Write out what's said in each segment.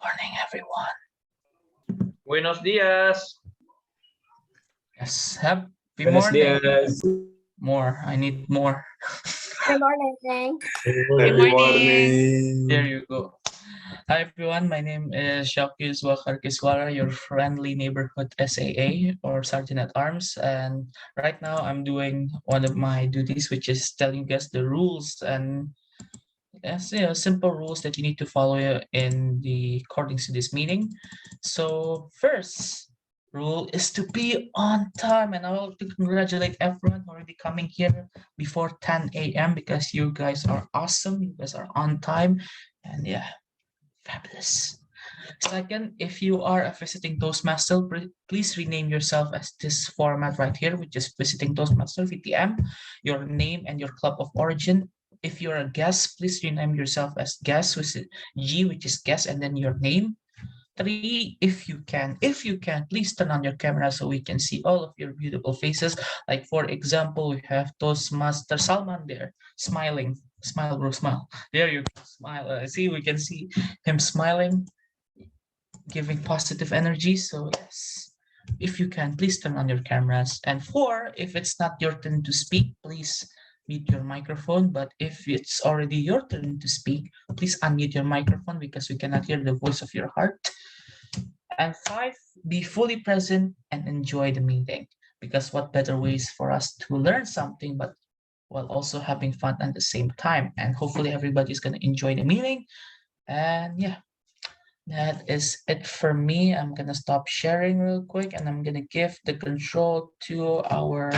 Morning, everyone. Buenos días. Yes, happy Buenos morning. días. More. I need more. Good morning. Good morning. There you go. Hi, everyone. My name is Syauqi Kiswara, your friendly neighborhood SAA or Sergeant at Arms. And right now, I'm doing one of my duties, which is telling you guys the rules and simple rules that you need to follow in the according to this meeting. So first rule is to be on time, and I want to congratulate everyone already coming here before 10 a.m. because you guys are awesome. You guys are on time, and yeah, fabulous. Second, if you are a visiting Toastmaster, please rename yourself as this format right here, which is visiting Toastmaster VTM, your name and your club of origin. If you're a guest, please rename yourself as guest, which is G, which is guest, and then your name. 3, if you can, please turn on your camera so we can see all of your beautiful faces. Like for example, we have Toastmaster Salman there, smiling. Smile, bro, smile. There you go, smile. See, we can see him smiling, giving positive energy. So yes, if you can, please turn on your cameras. And 4, if it's not your turn to speak, please mute your microphone. But if it's already your turn to speak, please unmute your microphone because we cannot hear the voice of your heart. And 5, be fully present and enjoy the meeting, because what better ways for us to learn something but while also having fun at the same time. And hopefully everybody's going to enjoy the meeting. And yeah, that is it for me. I'm going to stop sharing real quick and I'm going to give the control to our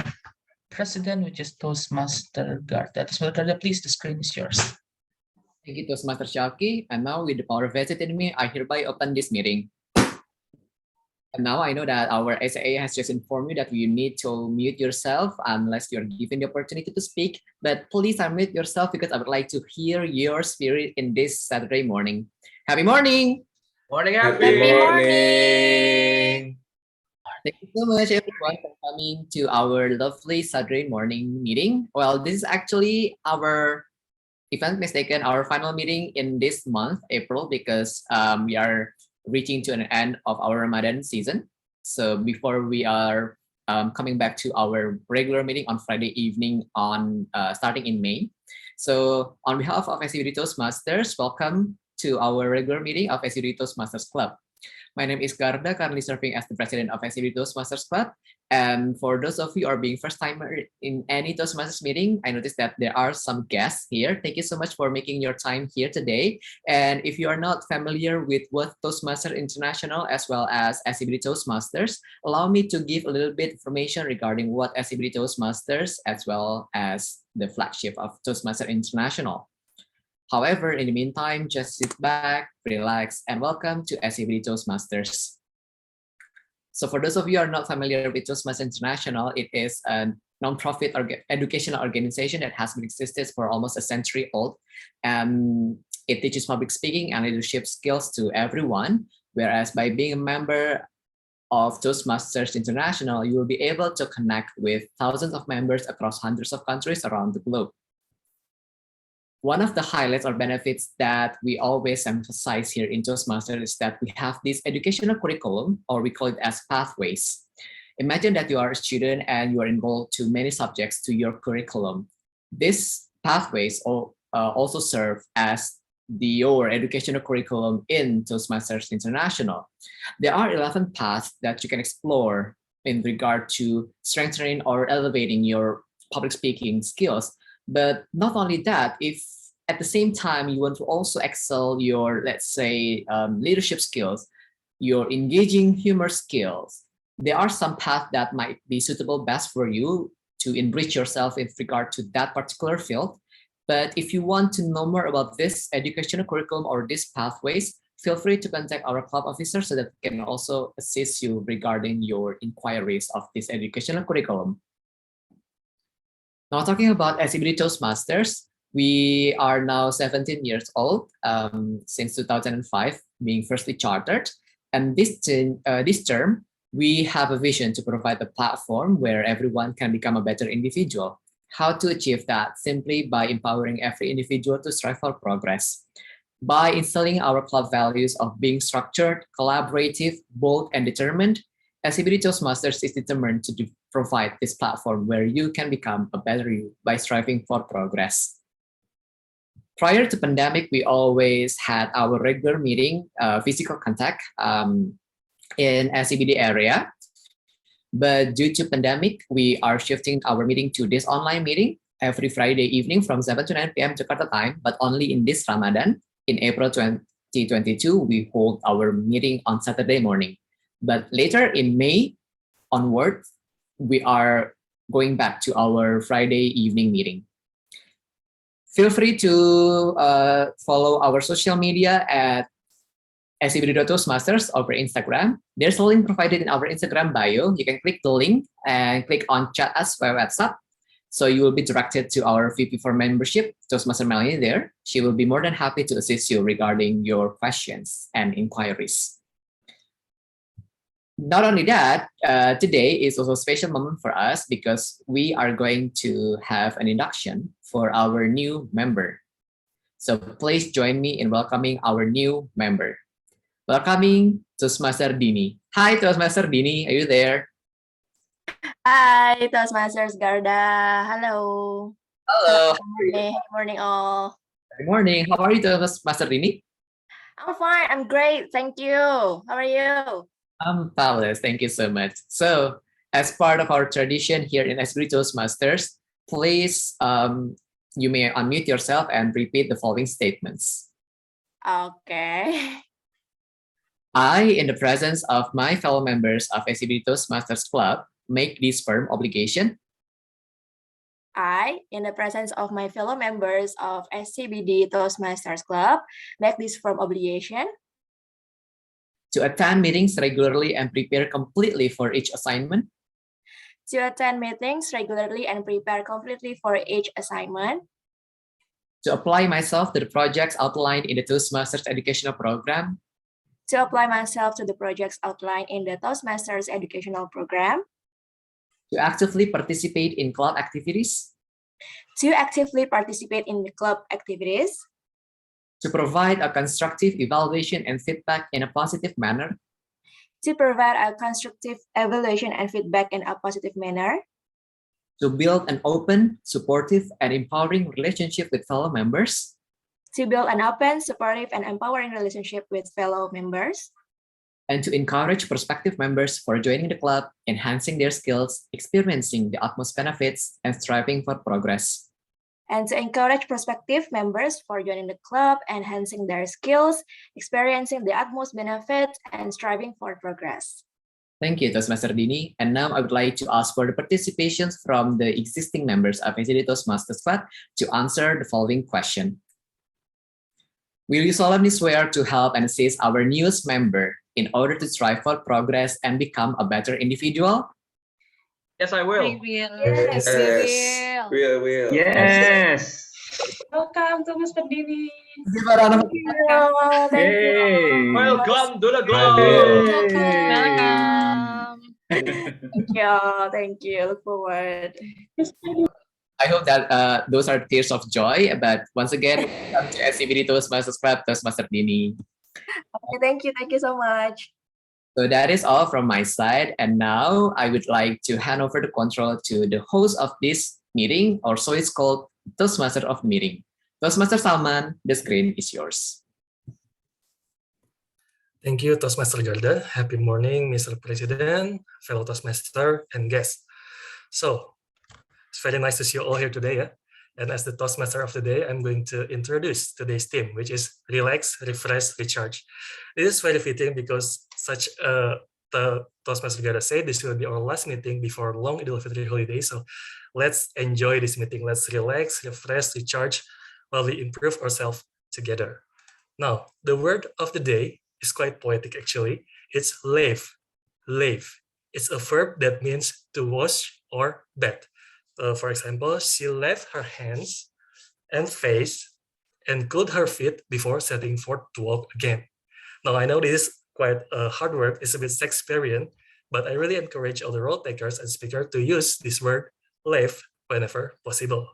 president, which is Toastmaster Garda. Toastmaster Garda, please, the screen is yours. Thank you, Toastmaster Syauqi. And now, with the power vested in me, I hereby open this meeting. And now I know that our SAA has just informed you that you need to mute yourself unless you're given the opportunity to speak. But please unmute yourself because I would like to hear your spirit in this Saturday morning. Happy morning! Morning, Happy morning. Thank you so much, everyone, for coming to our lovely Saturday morning meeting. Well, this is actually our, if I'm mistaken, our final meeting in this month, April, because we are reaching to an end of our Ramadan season. So before we are coming back to our regular meeting on Friday evening on starting in May. So on behalf of SCBD Toastmasters, welcome to our regular meeting of SCBD Toastmasters Club. My name is Garda, currently serving as the president of SCBD Toastmasters Club. And for those of you who are being first timer in any Toastmasters meeting, I noticed that there are some guests here. Thank you so much for making your time here today. And if you are not familiar with what Toastmasters International as well as SCBD Toastmasters, allow me to give a little bit information regarding what SCBD Toastmasters as well as the flagship of Toastmasters International. However, in the meantime, just sit back, relax, and welcome to SCBD Toastmasters. So for those of you who are not familiar with Toastmasters International, it is a non-profit educational organization that has been existed for almost a century old. It teaches public speaking and leadership skills to everyone, whereas by being a member of Toastmasters International, you will be able to connect with thousands of members across hundreds of countries around the globe. One of the highlights or benefits that we always emphasize here in Toastmasters is that we have this educational curriculum, or we call it as pathways. Imagine that you are a student and you are enrolled to many subjects to your curriculum. These pathways also serve as your educational curriculum in Toastmasters International. There are 11 paths that you can explore in regard to strengthening or elevating your public speaking skills. But not only that, if at the same time you want to also excel your, let's say, leadership skills, your engaging humor skills, there are some paths that might be suitable best for you to enrich yourself in regard to that particular field. But if you want to know more about this educational curriculum or these pathways, feel free to contact our club officer so that we can also assist you regarding your inquiries of this educational curriculum. Now, talking about SCBD Toastmasters, we are now 17 years old since 2005, being firstly chartered. And this term, we have a vision to provide a platform where everyone can become a better individual. How to achieve that? Simply by empowering every individual to strive for progress. By instilling our club values of being structured, collaborative, bold, and determined, SCBD Toastmasters is determined to provide this platform where you can become a better you by striving for progress. Prior to pandemic, we always had our regular meeting, physical contact in SCBD area. But due to pandemic, we are shifting our meeting to this online meeting every Friday evening from 7 to 9 p.m. Jakarta time, but only in this Ramadan. In April 2022, we hold our meeting on Saturday morning. But later in May onward, we are going back to our Friday evening meeting. Feel free to follow our social media at SCBD Toastmasters over Instagram. There's a link provided in our Instagram bio. You can click the link and click on chat us via WhatsApp. So you will be directed to our VP for membership, Toastmaster Melanie there. She will be more than happy to assist you regarding your questions and inquiries. Not only that, today is also a special moment for us because we are going to have an induction for our new member. So please join me in welcoming our new member. Welcoming Toastmaster Dini. Hi, Toastmaster Dini. Are you there? Hi, Toastmasters Garda. Hello. Hello. Good morning, all. Good morning. How are you, Toastmaster Dini? I'm fine. I'm great. Thank you. How are you? I'm fabulous. Thank you so much. So, as part of our tradition here in SCBD Toastmasters, please, you may unmute yourself and repeat the following statements. Okay. I, in the presence of my fellow members of SCBD Toastmasters Club, make this firm obligation. I, in the presence of my fellow members of SCBD Toastmasters Club, make this firm obligation to attend meetings regularly and prepare completely for each assignment. To attend meetings regularly and prepare completely for each assignment. To apply myself to the projects outlined in the Toastmasters educational program. To apply myself to the projects outlined in the Toastmasters educational program. To actively participate in club activities. To actively participate in the club activities. To provide a constructive evaluation and feedback in a positive manner. To provide a constructive evaluation and feedback in a positive manner. To build an open, supportive, and empowering relationship with fellow members. To build an open, supportive, and empowering relationship with fellow members. And to encourage prospective members for joining the club, enhancing their skills, experiencing the utmost benefits, and striving for progress. And to encourage prospective members for joining the club, enhancing their skills, experiencing the utmost benefits, and striving for progress. Thank you, Toastmaster Dini. And now I would like to ask for the participations from the existing members of SCBD Toastmasters Club to answer the following question. Will you solemnly swear to help and assist our newest member in order to strive for progress and become a better individual? Yes, I will. I will. Yes, will. Yes. Welcome to Mr. Dini. Give a round of Oh, thank you. Hey. Welcome to the I club. will. Welcome. Thank you. Look forward. I hope that those are tears of joy. But once again, welcome to SCBD Toastmasters Club, Toastmaster Dini. Okay, thank you. Thank you so much. So that is all from my side. And now I would like to hand over the control to the host of this meeting, or so it's called Toastmaster of the meeting. Toastmaster Salman, the screen is yours. Thank you, Toastmaster Garda. Happy morning, Mr. President, fellow Toastmaster, and guests. So, it's very nice to see you all here today. Yeah? And as the Toastmaster of the day, I'm going to introduce today's theme, which is Relax, Refresh, Recharge. This is very fitting because such the Toastmaster Garda said, this will be our last meeting before long Idul Fitri holiday. So let's enjoy this meeting. Let's relax, refresh, recharge while we improve ourselves together. Now, the word of the day is quite poetic actually. It's lave. Lave. It's a verb that means to wash or bathe. For example, she laved her hands and face and cooled her feet before setting forth to walk again. Now, I know this is quite a hard word. It's a bit Shakespearean, but I really encourage all the role takers and speakers to use this word lave whenever possible.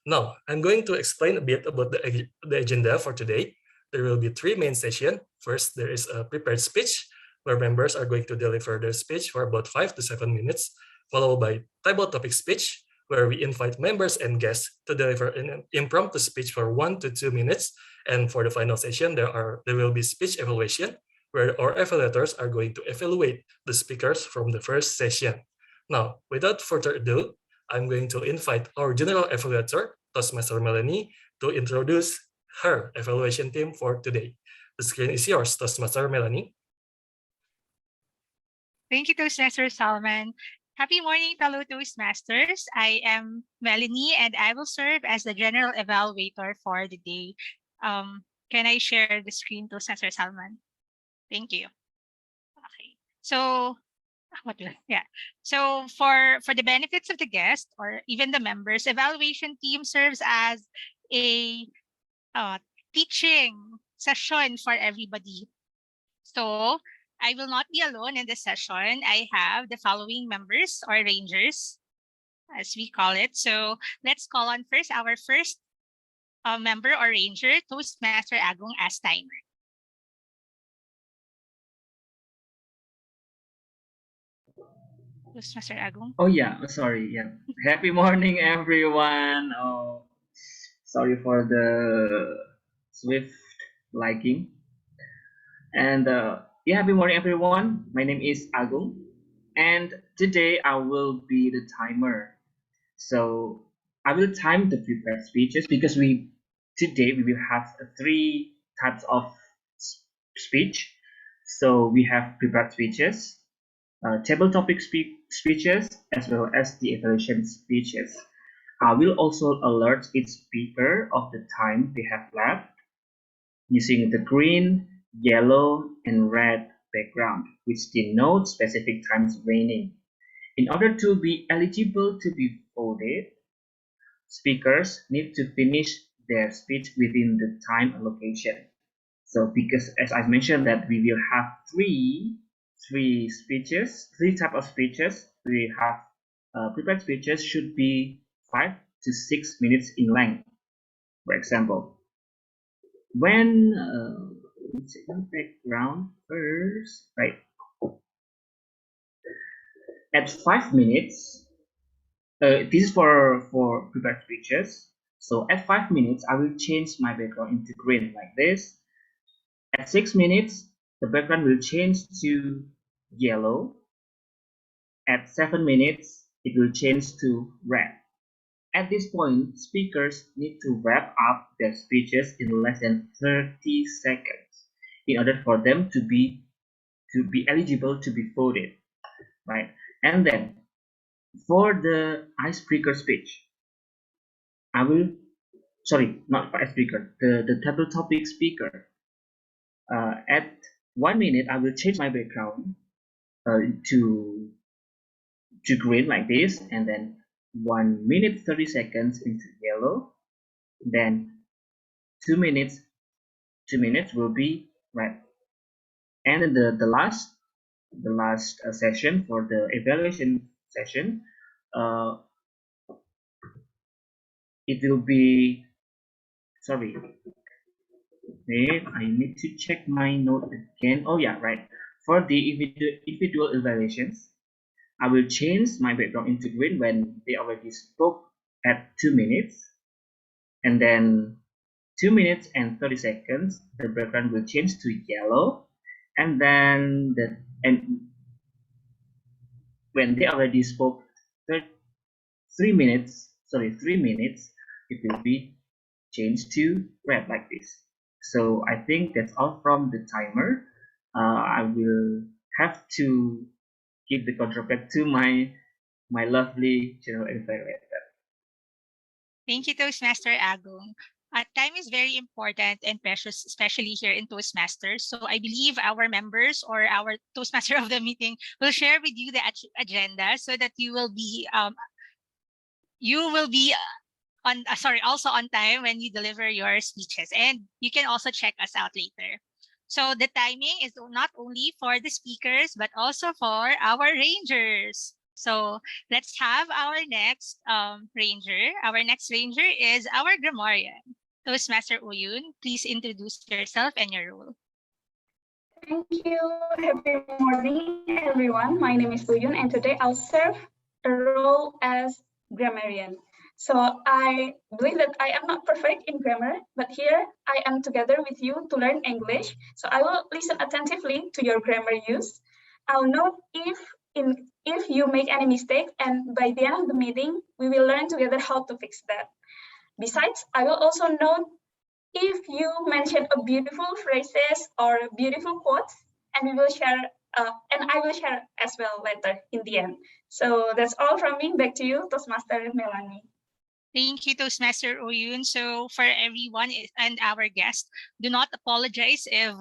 Now, I'm going to explain a bit about the agenda for today. there will be 3 main sessions. First, there is a prepared speech where members are going to deliver their speech for about 5 to 7 minutes, followed by table topic speech, where we invite members and guests to deliver an impromptu speech for 1 to 2 minutes. And for the final session, there will be speech evaluation, where our evaluators are going to evaluate the speakers from the first session. Now, without further ado, I'm going to invite our general evaluator, Toastmaster Melanie, to introduce her evaluation team for today. The screen is yours, Toastmaster Melanie. Thank you, Toastmaster Salman. Happy morning, fellow Toastmasters. I am Melanie, and I will serve as the general evaluator for the day. Can I share the screen, Toastmaster Salman? Thank you. Okay. So, So for the benefits of the guest or even the members, evaluation team serves as a teaching session for everybody. So I will not be alone in this session. I have the following members or rangers, as we call it. So let's call on first our first member or ranger, Toastmaster Agong, as timer. Toastmaster Agong. Oh yeah, sorry. Yeah. Happy morning, everyone. Oh, sorry for the swift liking. And yeah, happy morning, everyone. My name is Agung, and today I will be the timer. So I will time the prepared speeches because today we will have 3 types of speech. So we have prepared speeches, table topic speeches, as well as the evaluation speeches. I will also alert each speaker of the time they have left using the green, yellow, and red background, which denote specific times remaining. In order to be eligible to be voted, speakers need to finish their speech within the time allocation. So because as I mentioned that we will have three types of speeches. We have prepared speeches should be 5 to 6 minutes in length. For example, when let's check the background first, right? At 5 minutes, this is for prepared speeches. So at 5 minutes, I will change my background into green like this. At 6 minutes, the background will change to yellow. At 7 minutes, it will change to red. At this point, speakers need to wrap up their speeches in less than 30 seconds in order for them to be eligible to be voted, right? And then for the icebreaker speech, I will, sorry, not for icebreaker, the table topic speaker. At 1 minute, I will change my background to green like this, and then 1 minute 30 seconds into yellow, then 2 minutes will be red. And then the last session for the evaluation session, it will be, sorry, wait, I need to check my note again. Oh yeah, right. For the individual evaluations, I will change my background into green when they already spoke at 2 minutes, and then 2 minutes and 30 seconds, the background will change to yellow, and then when they already spoke 3 minutes, it will be changed to red like this. So I think that's all from the timer. I will have to give the control back to my lovely general evaluator. Thank you, Toastmaster Agong. Time is very important and precious, especially here in Toastmasters. So I believe our members or our Toastmaster of the meeting will share with you the agenda so that you will be also on time when you deliver your speeches, and you can also check us out later. So the timing is not only for the speakers but also for our rangers. So let's have our next ranger. Our next ranger is our grammarian. Toastmaster Uyun, please introduce yourself and your role. Thank you. Happy morning, everyone. My name is Uyun, and today I'll serve a role as grammarian. So I believe that I am not perfect in grammar, but here I am together with you to learn English. So I will listen attentively to your grammar use. I'll note if you make any mistake, and by the end of the meeting, we will learn together how to fix that. Besides, I will also note if you mention a beautiful phrases or beautiful quotes, and we will share, and I will share as well later in the end. So that's all from me. Back to you, Toastmaster Melanie. Thank you, Toastmaster Oyun. So for everyone and our guests, do not apologize if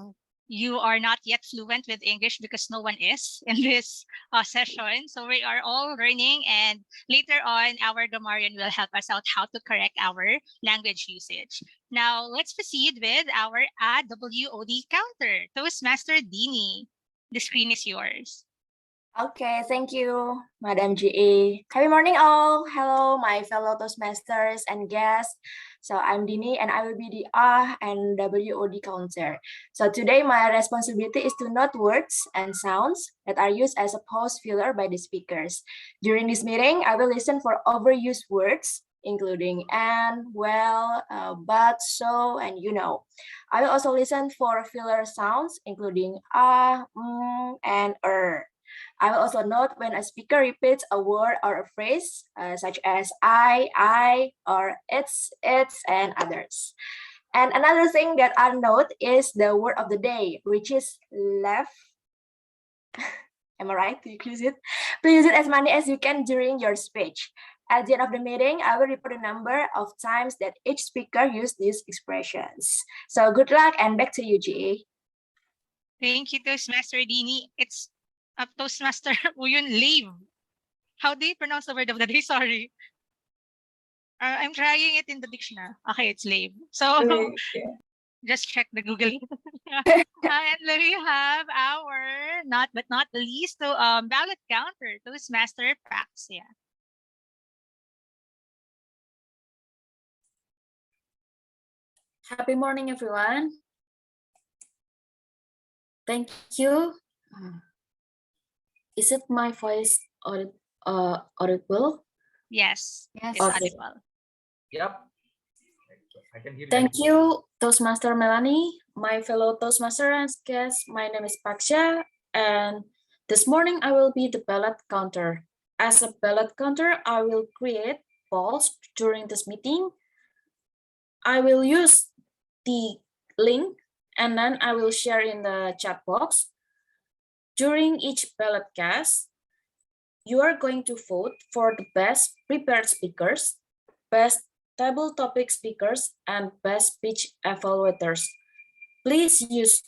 you are not yet fluent with English, because no one is in this session. So we are all learning, and later on, our grammarian will help us out how to correct our language usage. Now, let's proceed with our WOD counter. Toastmaster Dini, the screen is yours. Okay, thank you, Madam GE. Happy morning, all. Hello, my fellow Toastmasters and guests. So I'm Dini, and I will be the and WOD counter. So today, my responsibility is to note words and sounds that are used as a pause filler by the speakers. During this meeting, I will listen for overused words, including and, well, but, so, and you know. I will also listen for filler sounds, including and I will also note when a speaker repeats a word or a phrase, such as I, or it's, and others. And another thing that I'll note is the word of the day, which is left. Am I right? Do you use it? Please use it as many as you can during your speech. At the end of the meeting, I will report the number of times that each speaker used these expressions. So good luck, and back to you, GE. Thank you, Toastmaster Dini. It's Toastmaster Uyun, leave. How do you pronounce the word of the day? Sorry. I'm trying it in the dictionary. Okay, it's leave. So just check the Google. And we have our, not but not the least, ballot counter, Toastmaster Paxia. Happy morning, everyone. Thank you. Is it my voice audible? Yes, yes, it's audible. Yep. I can hear you. Thank you, Toastmaster Melanie. My fellow Toastmaster and guests, my name is Paksha, and this morning I will be the ballot counter. As a ballot counter, I will create polls during this meeting. I will use the link, and then I will share in the chat box. During each ballot cast, you are going to vote for the best prepared speakers, best table topic speakers, and best speech evaluators. Please use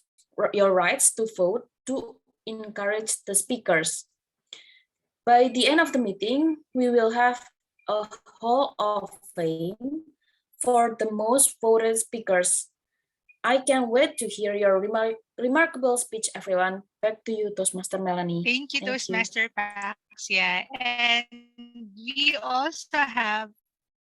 your rights to vote to encourage the speakers. By the end of the meeting, we will have a Hall of Fame for the most voted speakers. I can't wait to hear your remarkable speech, everyone. Back to you, Toastmaster Melanie. Thank you, Toastmaster Paxia. And we also have,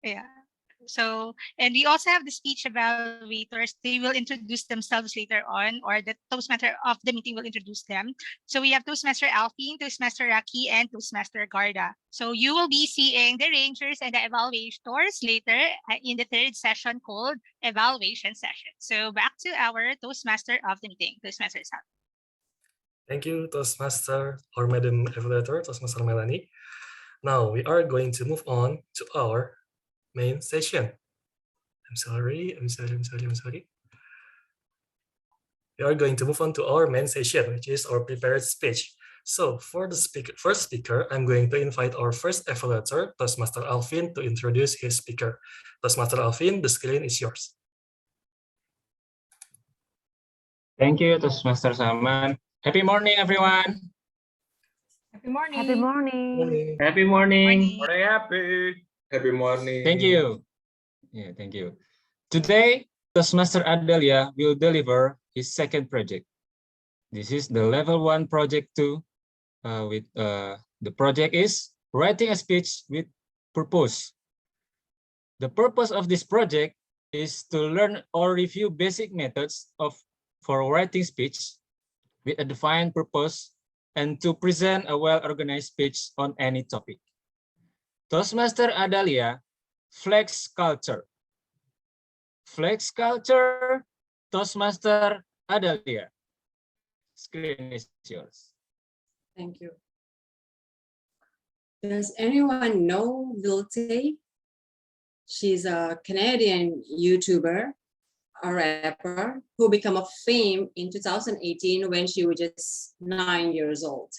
and we also have the speech evaluators. They will introduce themselves later on, or the Toastmaster of the meeting will introduce them. So we have Toastmaster Alpine, Toastmaster Raki, and Toastmaster Garda. So you will be seeing the rangers and the evaluators later in the third session called evaluation session. So back to our Toastmaster of the meeting, Toastmaster Sam. Thank you, Toastmaster or Madam Evaluator, Toastmaster Melanie. Now we are going to move on to our main session. I'm sorry. We are going to move on to our main session, which is our prepared speech. So for the first speaker, I'm going to invite our first evaluator, Toastmaster Alvin, to introduce his speaker. Toastmaster Alvin, the screen is yours. Thank you, Toastmaster Saman. Happy morning, everyone. Happy morning. Happy morning. Happy morning. Morning, happy. Happy morning. Thank you. Yeah, thank you. Today, Toastmaster Adelia will deliver his second project. This is the level 1 project 2. The project is writing a speech with purpose. The purpose of this project is to learn or review basic methods for writing speech with a defined purpose and to present a well-organized speech on any topic. Toastmaster Adalia, Flex Culture. Flex Culture, Toastmaster Adalia. Screen is yours. Thank you. Does anyone know Lil Tay? She's a Canadian YouTuber, a rapper who became a fame in 2018 when she was just 9 years old.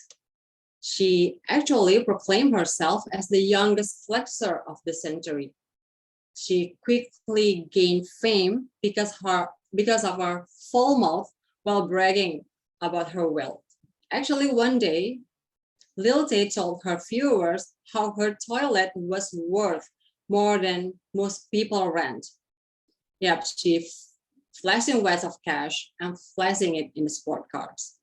She actually proclaimed herself as the youngest flexer of the century. She quickly gained fame because of her full mouth while bragging about her wealth. Actually, one day, Lil Tay told her viewers how her toilet was worth more than most people rent. Yep, she flashing wads of cash and flashing it in the sport cars.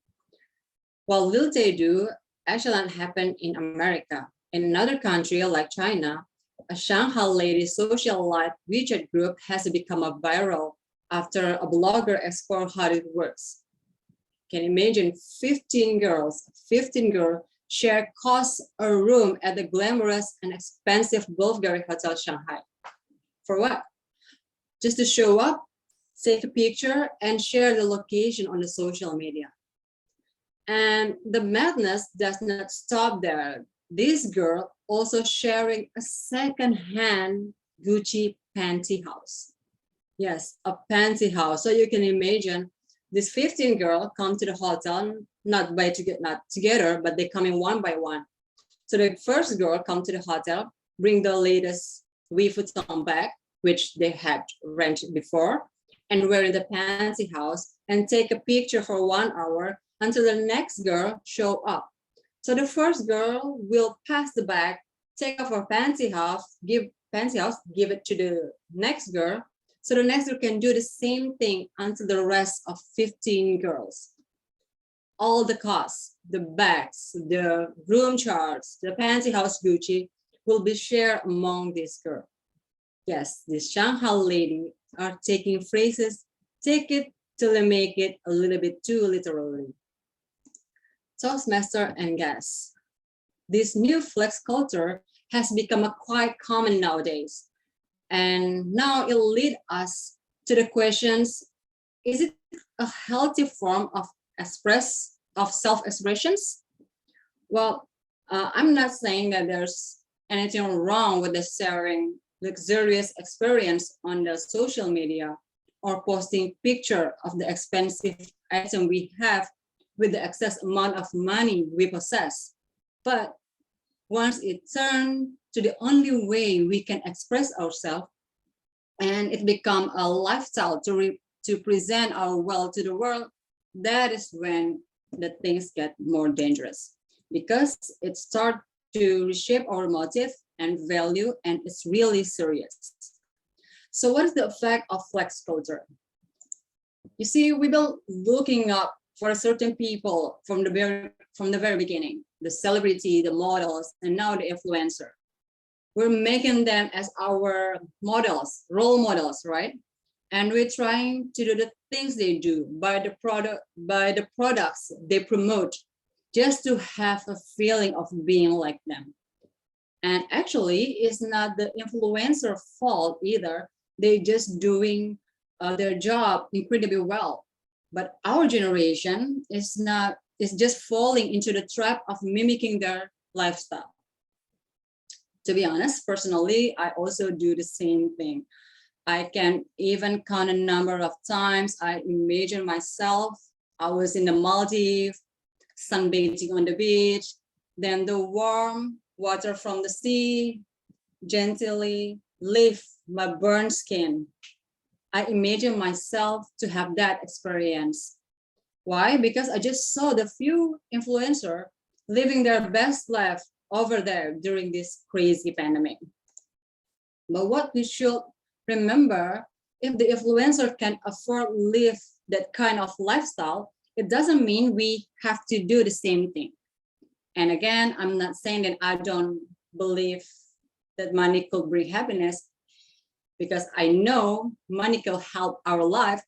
While Lil Tay do actually happened in America. In another country like China, a Shanghai lady social life WeChat group has become a viral after a blogger explored how it works. Can you imagine 15 girls share cost a room at the glamorous and expensive Bulgari Hotel Shanghai. For what? Just to show up, take a picture, and share the location on the social media. And the madness does not stop there. This girl also sharing a second-hand Gucci panty house. Yes, a panty house. So you can imagine this 15 girl come to the hotel, not together, but they come in one by one. So the first girl come to the hotel, bring the latest Louis Vuitton bag, which they had rented before, and wear in the panty house and take a picture for 1 hour until the next girl show up. So the first girl will pass the bag, take off her panty house, give it to the next girl. So the next girl can do the same thing until the rest of 15 girls. All the costs, the bags, the room charge, the panty house Gucci will be shared among this girl. Yes, this Shanghai lady are taking phrases, take it till they make it a little bit too literally. Toastmaster and guests. This new flex culture has become quite common nowadays. And now it leads us to the questions, is it a healthy form of self-expressions? Well, I'm not saying that there's anything wrong with the sharing luxurious experience on the social media or posting picture of the expensive item we have with the excess amount of money we possess. But once it turns to the only way we can express ourselves and it become a lifestyle to present our wealth to the world, that is when the things get more dangerous because it starts to reshape our motive and value, and it's really serious. So what is the effect of flex culture? You see, we've been looking up for certain people from the very beginning, the celebrity, the models, and now the influencer. We're making them as our models, role models, right? And we're trying to do the things they do by the products they promote, just to have a feeling of being like them. And actually, it's not the influencer fault either. They're just doing their job incredibly well. But our generation is just falling into the trap of mimicking their lifestyle. To be honest, personally, I also do the same thing. I can even count a number of times I imagine myself, I was in the Maldives, sunbathing on the beach, then the warm water from the sea gently lift my burned skin. I imagine myself to have that experience. Why? Because I just saw the few influencers living their best life over there during this crazy pandemic. But what we should remember, if the influencer can afford live that kind of lifestyle, it doesn't mean we have to do the same thing. And again, I'm not saying that I don't believe that money could bring happiness. because I know money can help our life.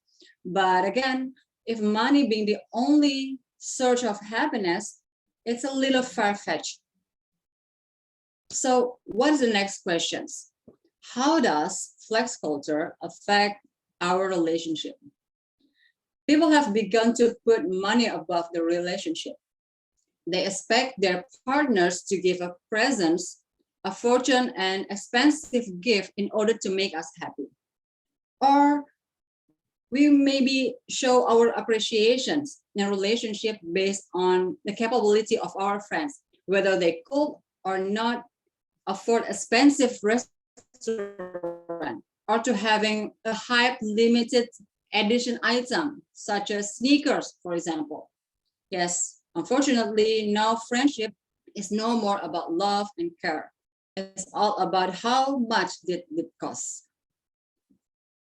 But again, if money being the only source of happiness, it's a little far-fetched. So what is the next questions? How does flex culture affect our relationship? People have begun to put money above the relationship. They expect their partners to give a presents, a fortune, and expensive gift in order to make us happy. Or we maybe show our appreciations in a relationship based on the capability of our friends, whether they could or not afford expensive restaurant, or to having a hype limited edition item, such as sneakers, for example. Yes, unfortunately, now friendship is no more about love and care. It's all about how much did it cost.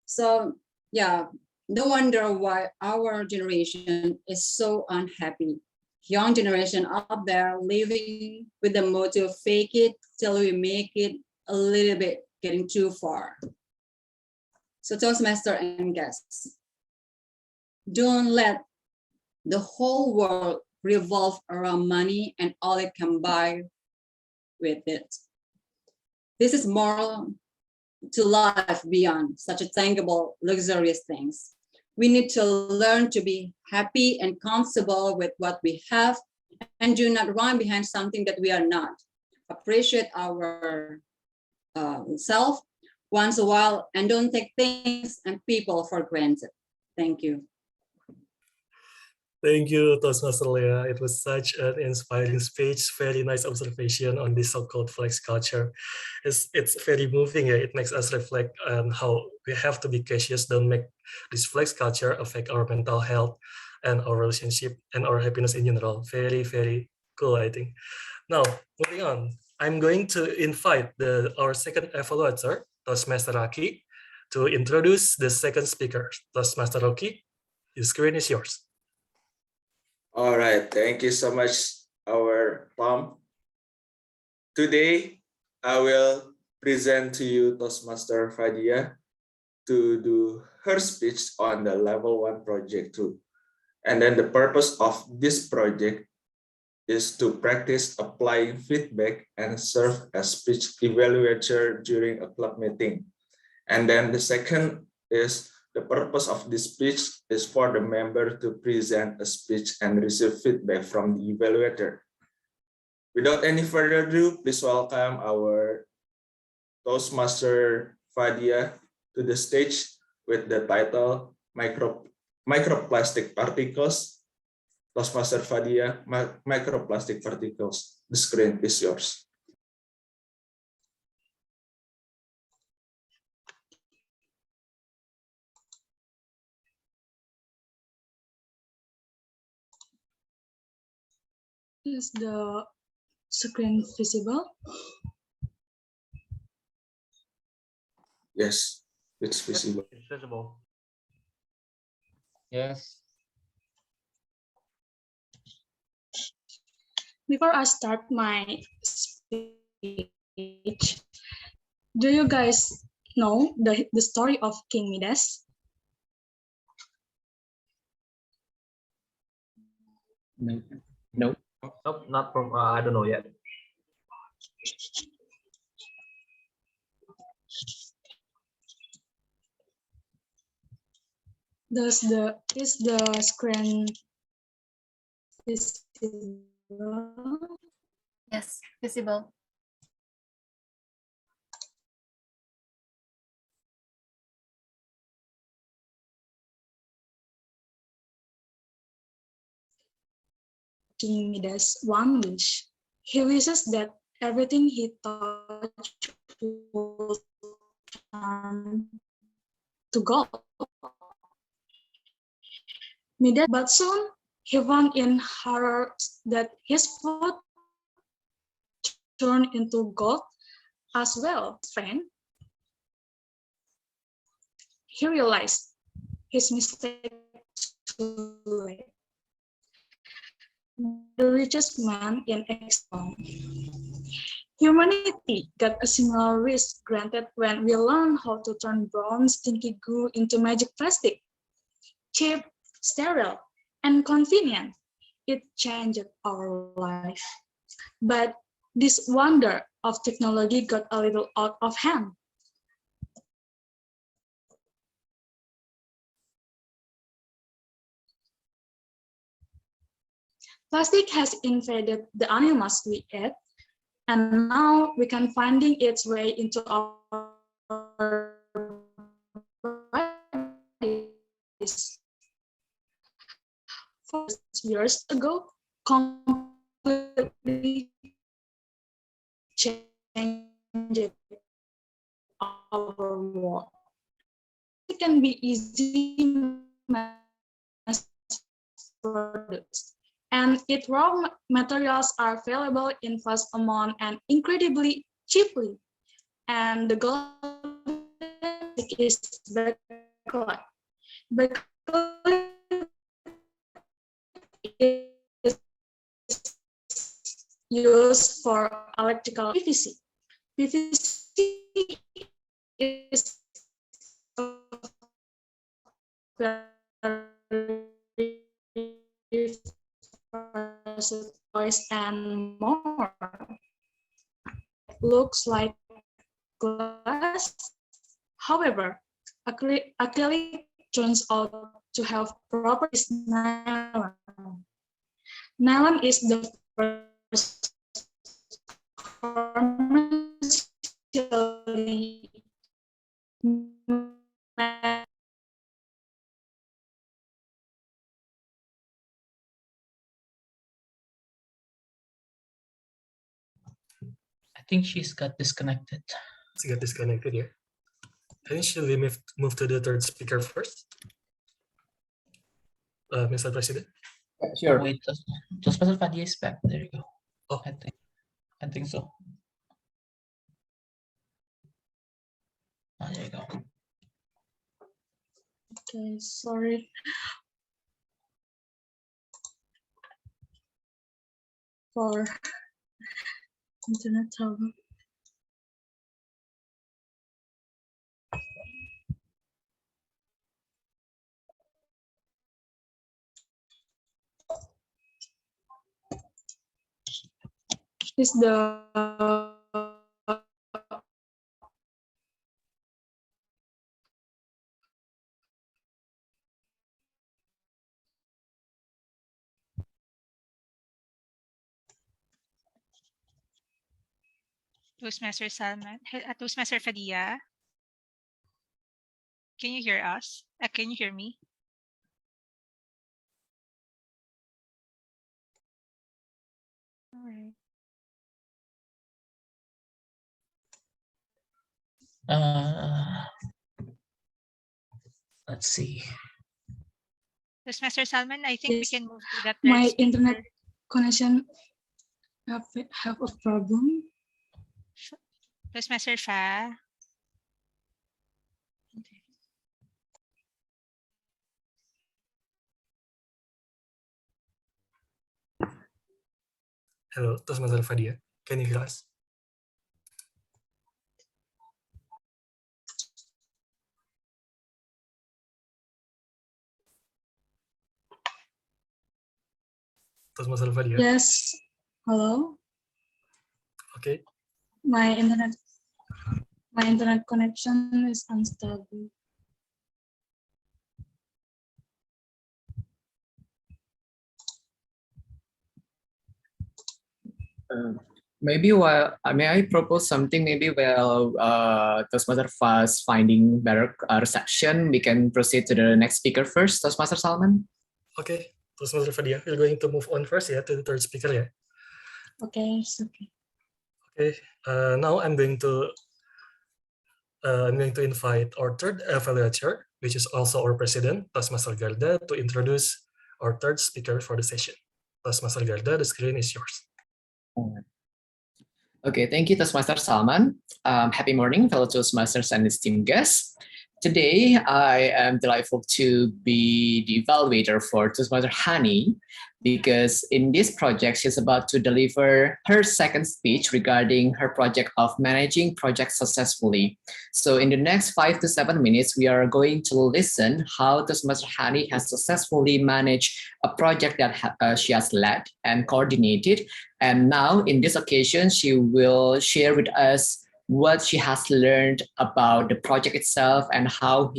So yeah, no wonder why our generation is so unhappy. Young generation out there living with the motto fake it till we make it, a little bit getting too far. So Toastmaster and guests, don't let the whole world revolve around money and all it can buy with it. This is more to life beyond such a tangible, luxurious things. We need to learn to be happy and comfortable with what we have and do not run behind something that we are not. Appreciate our self once a while and don't take things and people for granted. Thank you. Thank you, Toastmaster Leah. It was such an inspiring speech, very nice observation on this so-called flex culture. It's very moving. Yeah? It makes us reflect on how we have to be cautious, don't make this flex culture affect our mental health and our relationship and our happiness in general. Very, very cool, I think. Now, moving on, I'm going to invite our second evaluator, Toastmaster Aki, to introduce the second speaker. Toastmaster Aki, the screen is yours. All right, thank you so much, our Tom. Today, I will present to you Toastmaster Fadiyah to do her speech on the level 1 project 2. And then the purpose of this project is to practice applying feedback and serve as speech evaluator during a club meeting. And then the second is the purpose of this speech is for the member to present a speech and receive feedback from the evaluator. Without any further ado, please welcome our Toastmaster Fadiyah to the stage with the title Microplastic Particles. Toastmaster Fadiyah, Microplastic Particles. The screen is yours. Is the screen visible? Yes, it's visible. It's visible. Yes. Before I start my speech, do you guys know the story of King Midas? No. No. Nope, not from, I don't know yet. Is the screen visible? Yes, visible. King Midas one wish. He wishes that everything he touched would turn to gold. Midas, but soon he found in horror that his food turned into gold as well, friend. He realized his mistake too late. the richest man in Exxon. Humanity got a similar risk granted when we learned how to turn brown stinky goo into magic plastic. Cheap, sterile, and convenient. It changed our life. But this wonder of technology got a little out of hand. Plastic has invaded the animals we eat, and now we can finding its way into our bodies. 4 years ago, completely changed our world. It can be easy mass produced, and its raw materials are available in vast amount and incredibly cheaply. And the golden is backlight. Backlight is used for electrical PVC. PVC is toys and more. Looks like glass. However, acrylic turns out to have properties nylon. Nylon is the first commercially I think she's got disconnected. She got disconnected here. I think should we move to the third speaker first? Mr. President. Sure. Wait, Toastmaster Fadiyah is back. There you go. Oh, I think so. Oh, there you go. Okay, sorry. For internet trouble. Is the Toastmaster Fadiyah, can you hear us? Can you hear me? All right. Let's see. Toastmaster Salman, I think we Yes. can move to that. My internet connection have a problem? Toastmaster Fa. Hello, Toastmaster Fadiyah. Can you hear us? Toastmaster Fadiyah. Yes. Hello. Okay. My internet connection is unstable. Maybe while may I propose something? Maybe while Toastmaster Fast finding better reception, we can proceed to the next speaker first. Toastmaster Salman. Okay, Toastmaster Fadiyah, we're going to move on first, yeah, to the third speaker, yeah. Okay, it's okay. Okay. Now I'm going to invite our third evaluator, which is also our president, Toastmaster Garda, to introduce our third speaker for the session. Toastmaster Garda, the screen is yours. Okay, thank you, Toastmaster Salman. Happy morning, fellow Toastmasters and esteemed guests. Today, I am delightful to be the evaluator for Toastmaster Hanny, because in this project, she's about to deliver her second speech regarding her project of managing projects successfully. So in the next 5 to 7 minutes, we are going to listen how Toastmaster Hanny has successfully managed a project that she has led and coordinated. And now in this occasion, she will share with us what she has learned about the project itself and how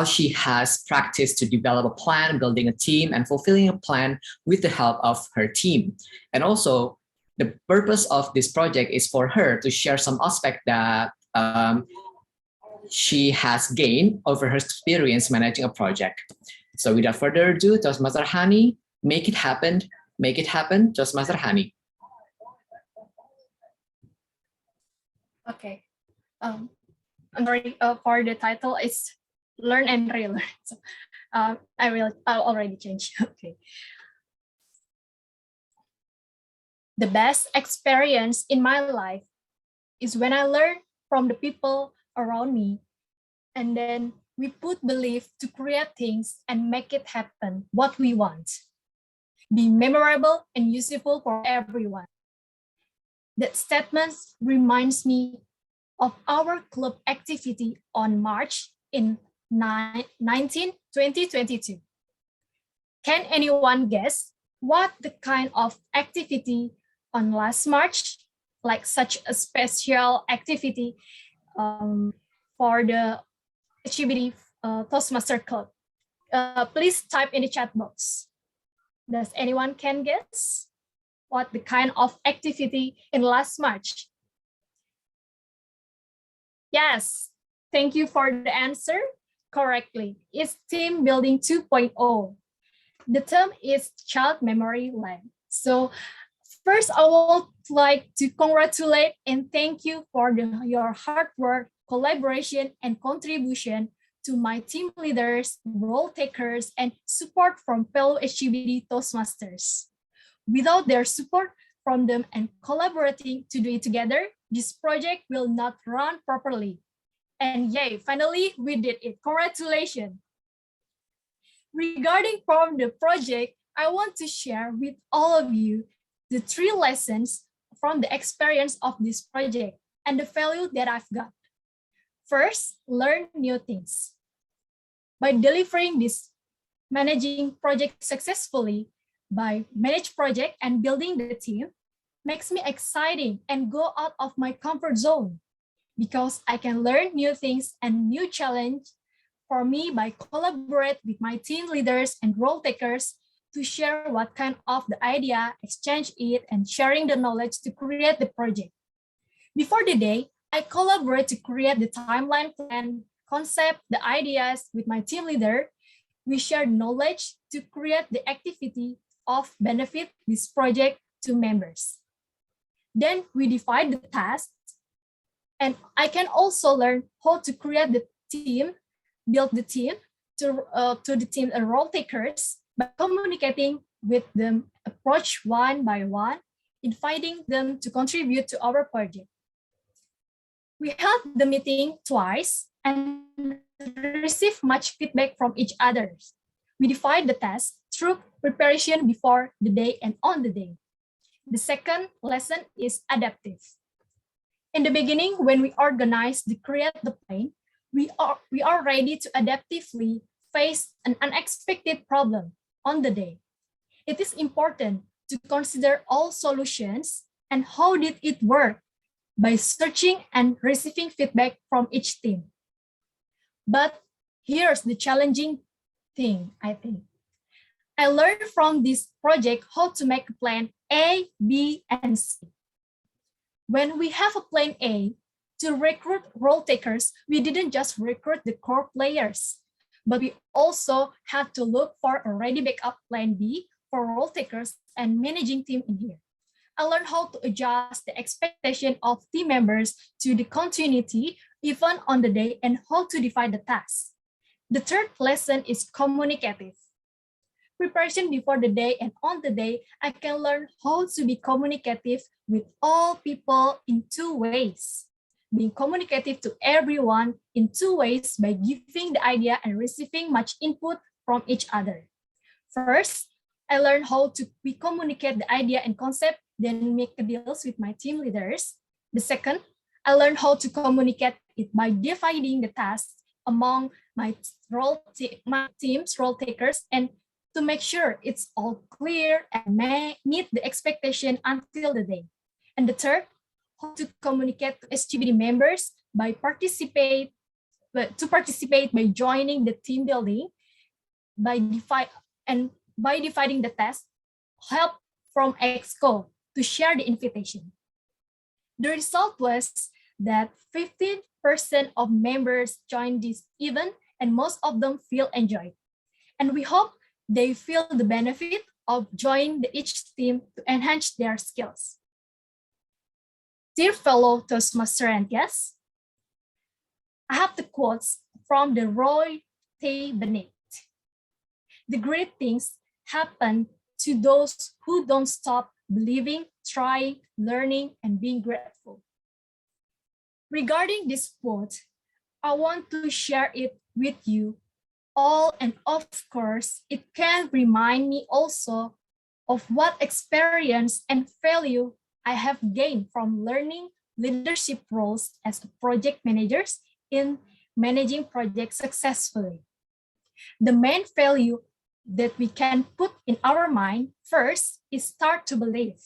she has practiced to develop a plan, building a team, and fulfilling a plan with the help of her team. And also, the purpose of this project is for her to share some aspect that she has gained over her experience managing a project. So without further ado, Toastmaster Hanny, make it happen, Toastmaster Hanny. Okay. I'm sorry for the title. It's Learn and Relearn. So I'll already change. Okay. The best experience in my life is when I learn from the people around me, and then we put belief to create things and make it happen what we want. Be memorable and useful for everyone. That statement reminds me of our club activity on March in 2022. Can anyone guess what the kind of activity on last March, like such a special activity for the SCBD Toastmasters Club? Please type in the chat box. Does anyone can guess what the kind of activity in last March? Yes, thank you for the answer. Correctly, it's Team Building 2.0. The term is Child Memory Lab. So first, I would like to congratulate and thank you for your hard work, collaboration, and contribution to my team leaders, role takers, and support from fellow SCBD Toastmasters. Without their support from them and collaborating to do it together, this project will not run properly. And yay, finally, we did it. Congratulations. Regarding from the project, I want to share with all of you the 3 lessons from the experience of this project and the value that I've got. First, learn new things. By delivering this managing project successfully, by manage project and building the team, makes me exciting and go out of my comfort zone, because I can learn new things and new challenge for me by collaborate with my team leaders and role takers to share what kind of the idea, exchange it, and sharing the knowledge to create the project. Before the day, I collaborate to create the timeline plan, concept, the ideas with my team leader. We share knowledge to create the activity of benefit this project to members. Then we define the tasks, and I can also learn how to create the team, build the team to the team and role takers by communicating with them, approach one by one, inviting them to contribute to our project. We held the meeting twice and received much feedback from each other. We define the task through preparation before the day and on the day. The second lesson is adaptive. In the beginning, when we organize the create the plan, we are ready to adaptively face an unexpected problem on the day. It is important to consider all solutions and how did it work by searching and receiving feedback from each team. But here's the challenging thing, I think. I learned from this project how to make a plan A, B, and C. When we have a plan A, to recruit role takers, we didn't just recruit the core players, but we also had to look for a ready backup plan B for role takers and managing team in here. I learned how to adjust the expectation of team members to the continuity even on the day and how to define the tasks. The third lesson is communicative. Preparation before the day and on the day, I can learn how to be communicative with all people in 2 ways. being communicative to everyone in two ways by giving the idea and receiving much input from each other. First, I learned how to communicate the idea and concept, then make deals with my team leaders. The second, I learned how to communicate it by dividing the tasks among my team's role takers and to make sure it's all clear and meet the expectation until the day. And the third, how to communicate to SCBD members by participate by joining the team building, by dividing the task, help from EXCO to share the invitation. The result was that 15% of members joined this event and most of them feel enjoyed. And we hope they feel the benefit of joining each team to enhance their skills. Dear fellow Toastmaster and guests, I have the quotes from the Roy T. Bennett. The great things happen to those who don't stop believing, trying, learning, and being grateful. Regarding this quote, I want to share it with you all, and of course, it can remind me also of what experience and value I have gained from learning leadership roles as project managers in managing projects successfully. The main value that we can put in our mind first is start to believe.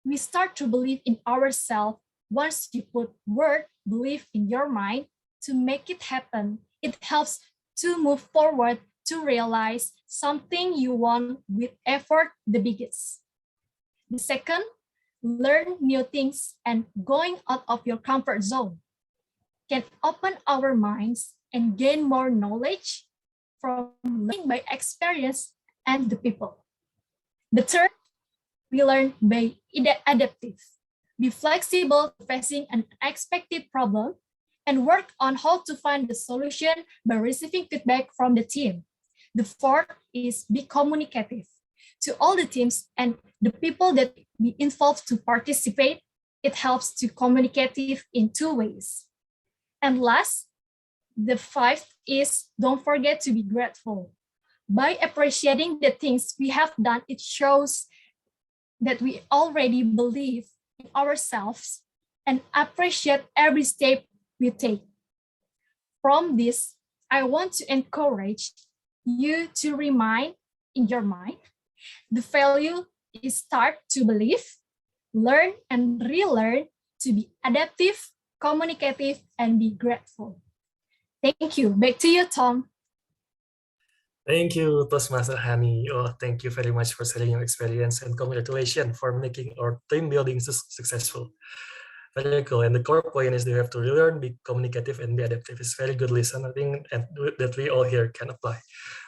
We start to believe in ourselves once you put word belief in your mind to make it happen. It helps to move forward to realize something you want with effort the biggest. The second, learn new things and going out of your comfort zone can open our minds and gain more knowledge from learning by experience and the people. The third, we learn by adaptive. Be flexible facing an unexpected problem and work on how to find the solution by receiving feedback from the team. The fourth is be communicative. To all the teams and the people that be involved to participate, it helps to communicative in two ways. And last, the fifth is don't forget to be grateful. By appreciating the things we have done, it shows that we already believe in ourselves and appreciate every step we take. From this, I want to encourage you to remind in your mind the value is start to believe, learn and relearn to be adaptive, communicative, and be grateful. Thank you. Back to you, Tom. Thank you, Toastmaster Hanny. Oh, thank you very much for sharing your experience and congratulations for making our team building successful. Very cool. And the core point is you have to relearn, be communicative, and be adaptive. It's very good lesson, I think, and that we all here can apply.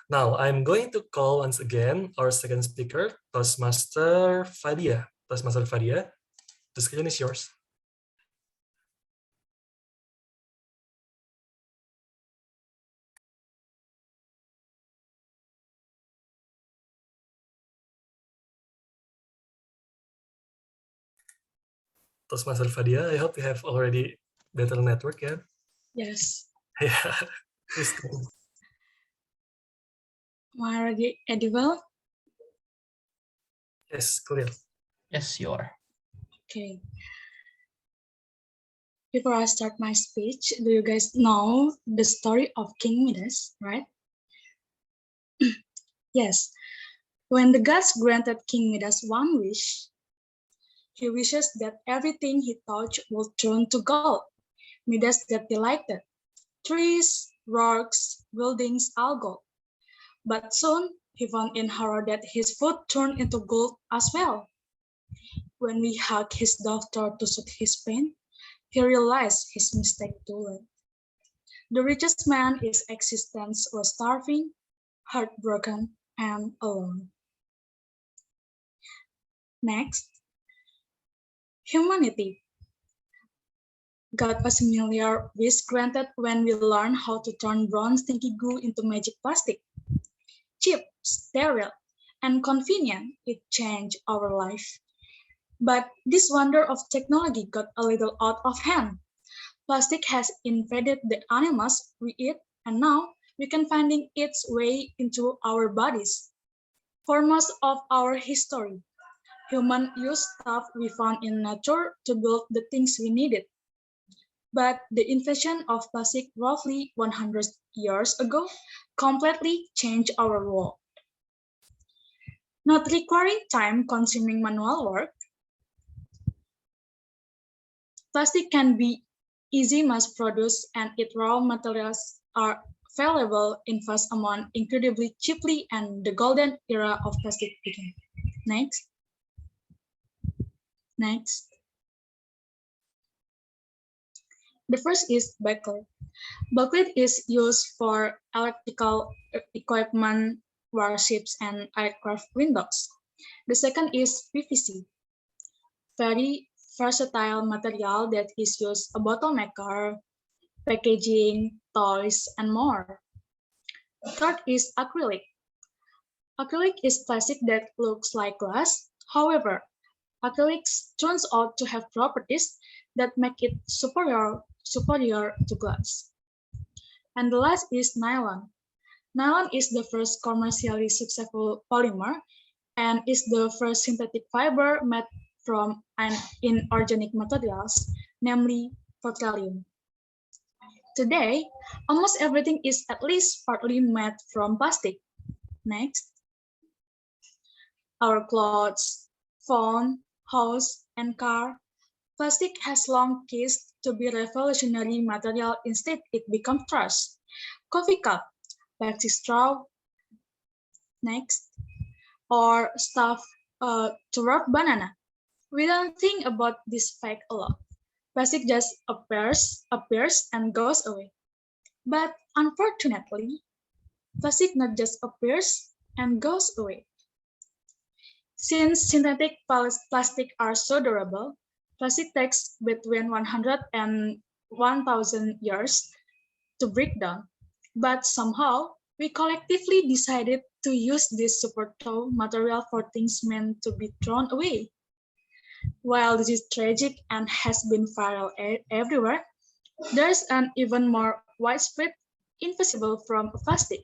Now, I'm going to call once again our second speaker, Toastmaster Fadiyah. Toastmaster Fadiyah, the screen is yours. Toastmaster Fadiyah, I hope you have already better network, yeah? Yes. Yeah. Am I already audible? Yes, clear. Yes, you are. Okay. Before I start my speech, do you guys know the story of King Midas, right? Yes. When the gods granted King Midas one wish, he wishes that everything he touched would turn to gold. Midas got delighted. Trees, rocks, buildings, all gold. But soon he found in horror that his food turned into gold as well. When he hugged his daughter to soothe his pain, he realized his mistake too late. The richest man in existence was starving, heartbroken, and alone. Next, humanity. God a similar wish granted when we learn how to turn brown stinky goo into magic plastic. Cheap, sterile, and convenient, it changed our life. But this wonder of technology got a little out of hand. Plastic has invaded the animals we eat, and now we can find its way into our bodies. For most of our history, humans used stuff we found in nature to build the things we needed. But the invention of plastic roughly 100 years ago completely changed our world. Not requiring time-consuming manual work, plastic can be easy mass-produced and its raw materials are available in vast amount incredibly cheaply, and the golden era of plastic began. Next. Next. The first is backlit. Backlit is used for electrical equipment, warships, and aircraft windows. The second is PVC, very versatile material that is used a bottle maker, packaging, toys, and more. Third is acrylic. Acrylic is plastic that looks like glass. However, acrylic turns out to have properties that make it superior to glass. And the last is nylon. Nylon is the first commercially successful polymer and is the first synthetic fiber made from inorganic materials, namely petroleum. Today, almost everything is at least partly made from plastic. Next. Our clothes, phone, house, and car. Plastic has long ceased to be revolutionary material. Instead, it became trash. Coffee cup, plastic straw, next, or stuff to wrap banana. We don't think about this fact a lot. Plastic just appears and goes away. But unfortunately, plastic not just appears and goes away. Since synthetic plastic are so durable, plastic takes between 100 and 1,000 years to break down. But somehow, we collectively decided to use this super tough material for things meant to be thrown away. While this is tragic and has been viral everywhere, there's an even more widespread invisible from plastic.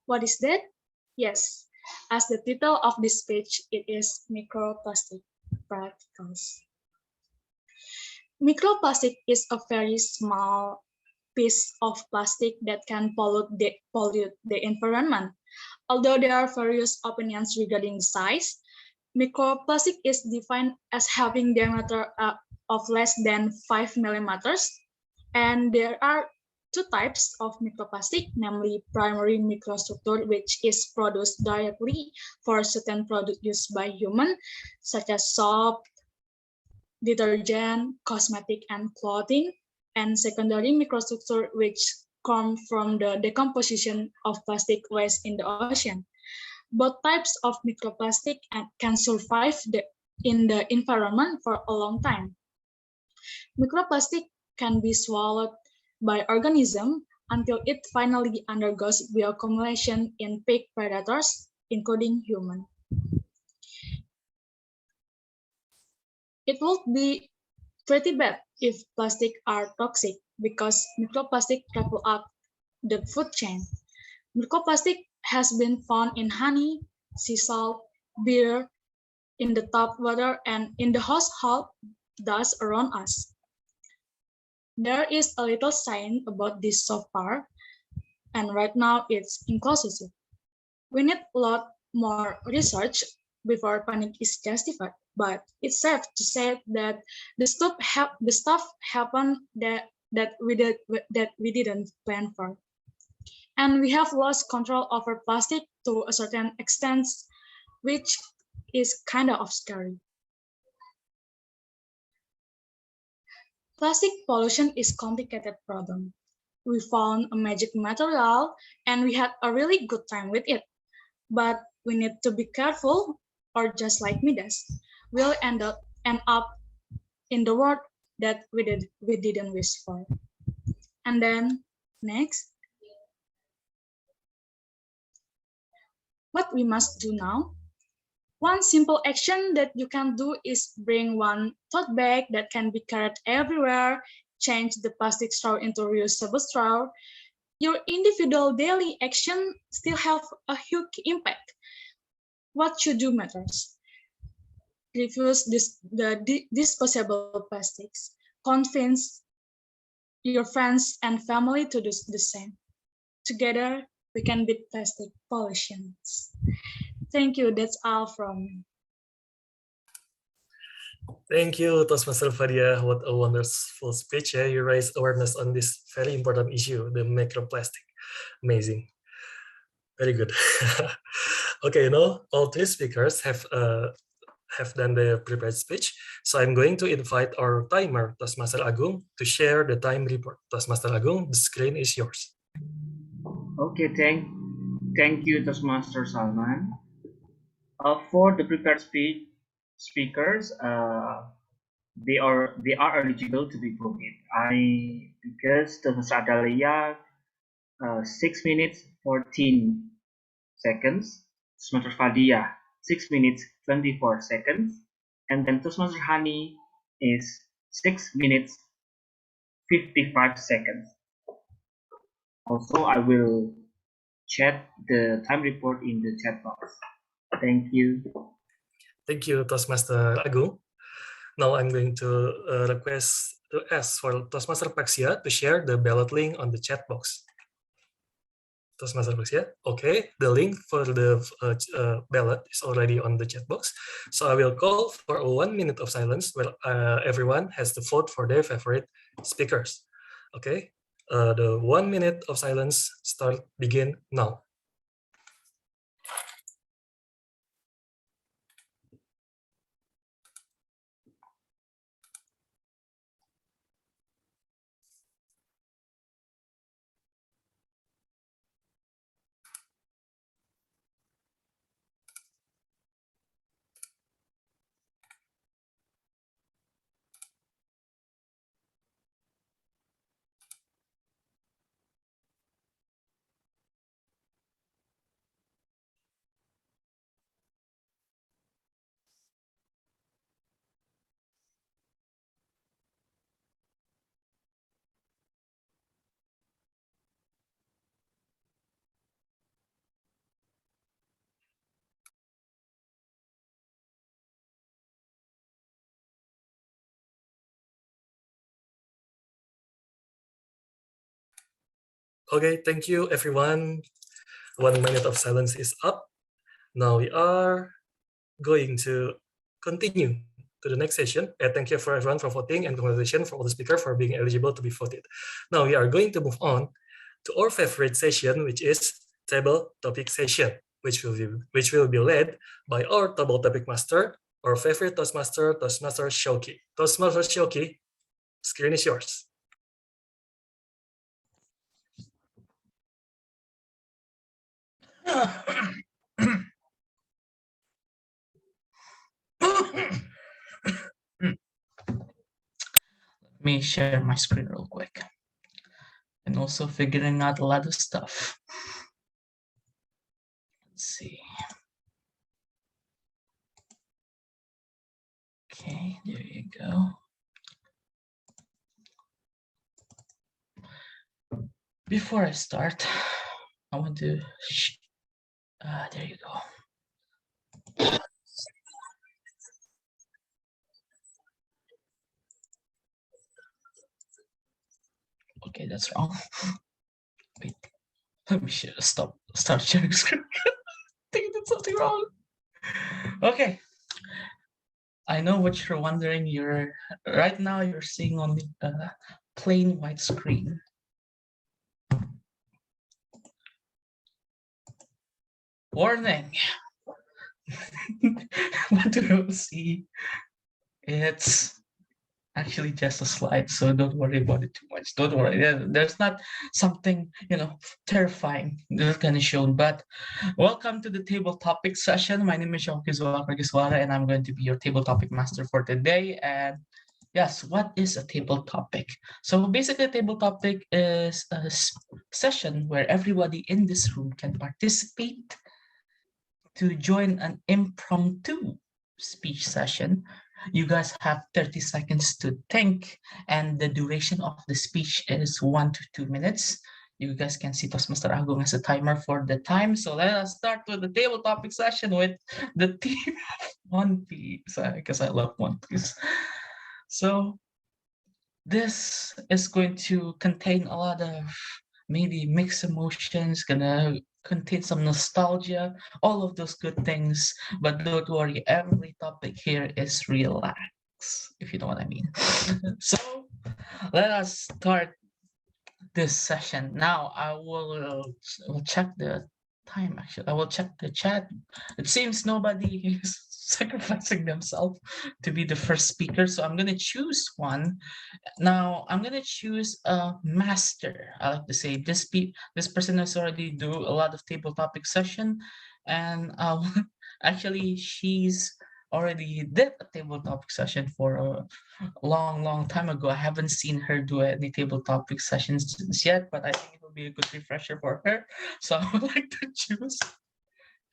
What is that? Yes, as the title of this speech, it is microplastic particles. Microplastic is a very small piece of plastic that can pollute the environment. Although there are various opinions regarding the size, microplastic is defined as having diameter of less than 5 millimeters, and there are two types of microplastic, namely primary microstructure, which is produced directly for certain products used by humans, such as soap, detergent, cosmetic, and clothing, and secondary microstructure, which come from the decomposition of plastic waste in the ocean. Both types of microplastic can survive in the environment for a long time. Microplastic can be swallowed by organisms until it finally undergoes bioaccumulation in big predators, including humans. It would be pretty bad if plastic are toxic because microplastic travel up the food chain. Microplastic has been found in honey, sea salt, beer, in the tap water, and in the household dust around us. There is a little science about this so far, and right now it's inclusive. We need a lot more research before panic is justified, but it's safe to say that the stuff happened that we didn't plan for. And we have lost control over plastic to a certain extent, which is kind of scary. Plastic pollution is a complicated problem. We found a magic material and we had a really good time with it. But we need to be careful, or just like Midas, we'll end up in the world that we didn't wish for. And then next, what we must do now? One simple action that you can do is bring one tote bag that can be carried everywhere, change the plastic straw into reusable straw. Your individual daily action still have a huge impact. What you do matters. Refuse the disposable plastics. Convince your friends and family to do the same. Together, we can beat plastic pollution. Thank you. That's all from me. Thank you, Toastmaster Fadiyah. What a wonderful speech. Yeah, you raised awareness on this very important issue, the microplastic. Amazing. Very good. Okay, now all three speakers have done their prepared speech. So I'm going to invite our timer, Toastmaster Agung, to share the time report. Toastmaster Agung, the screen is yours. Okay, thank you, Toastmaster Salman. For the prepared speakers, they are eligible to be voted. Because Toastmaster Adalia 6 minutes 14 seconds, Toastmaster Fadiyah 6 minutes 24 seconds, and then Toastmaster Hanny is 6 minutes 55 seconds. Also, I will chat the time report in the chat box. Thank you. Thank you, Toastmaster Agung. Now I'm going to ask for Toastmaster Paxia to share the ballot link on the chat box. Toastmaster Paxia, okay, the link for the ballot is already on the chat box. So I will call for a 1 minute of silence where everyone has to vote for their favorite speakers. Okay, the 1 minute of silence begin now. Okay, thank you everyone. 1 minute of silence is up. Now we are going to continue to the next session. Thank you for everyone for voting and congratulations for all the speakers for being eligible to be voted. Now we are going to move on to our favorite session, which is table topic session, which will be led by our table topic master, our favorite Toastmaster, Toastmaster Syauqi. Toastmaster Syauqi, screen is yours. Let me share my screen real quick. And also figuring out a lot of stuff. Let's see. Okay, there you go. Before I start, I want to, there you go. Okay, that's wrong. Wait, let me start sharing screen. I think I did something wrong. Okay. I know what you're wondering. Right now you're seeing only a plain white screen. Warning. What do you see? It's actually just a slide, so don't worry about it too much. Don't worry. There's not something terrifying that's gonna show. But welcome to the table topic session. My name is Syauqi, and I'm going to be your table topic master for today. And yes, what is a table topic? So basically, a table topic is a session where everybody in this room can participate to join an impromptu speech session. You guys have 30 seconds to think, and the duration of the speech is 1 to 2 minutes. You guys can see Toastmaster Agung has a timer for the time. So let us start with the table topic session with the theme of One Piece, because I love One Piece. So this is going to contain a lot of maybe mixed emotions, gonna contain some nostalgia, all of those good things. But don't worry, every topic here is relax, if you know what I mean. So let us start this session. Now I will check the time. Actually, I will check the chat. It seems nobody is sacrificing themselves to be the first speaker, so I'm gonna choose one. Now I'm gonna choose a master. I like to say this person has already do a lot of table topic session, and actually she's already did a table topic session for a long time ago. I haven't seen her do any table topic sessions yet, but I think it will be a good refresher for her. So I would like to choose.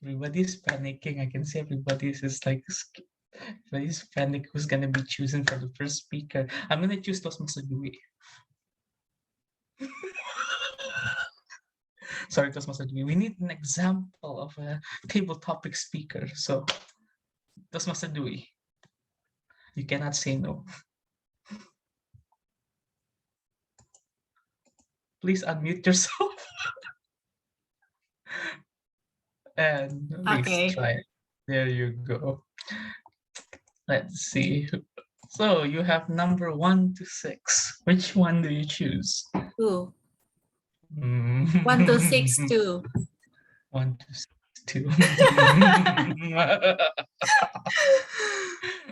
Everybody's panicking. I can see everybody's is like everybody's panic who's gonna be chosen for the first speaker. I'm gonna choose Toastmaster Dewey. Sorry, Toastmaster Dewey. We need an example of a table topic speaker. So Toastmaster Dewey, you cannot say no. Please unmute yourself. And please try it. There you go. Let's see. So you have number 1 to 6. Which one do you choose? 2. 1 to 6, 2. 1 to 6, 2.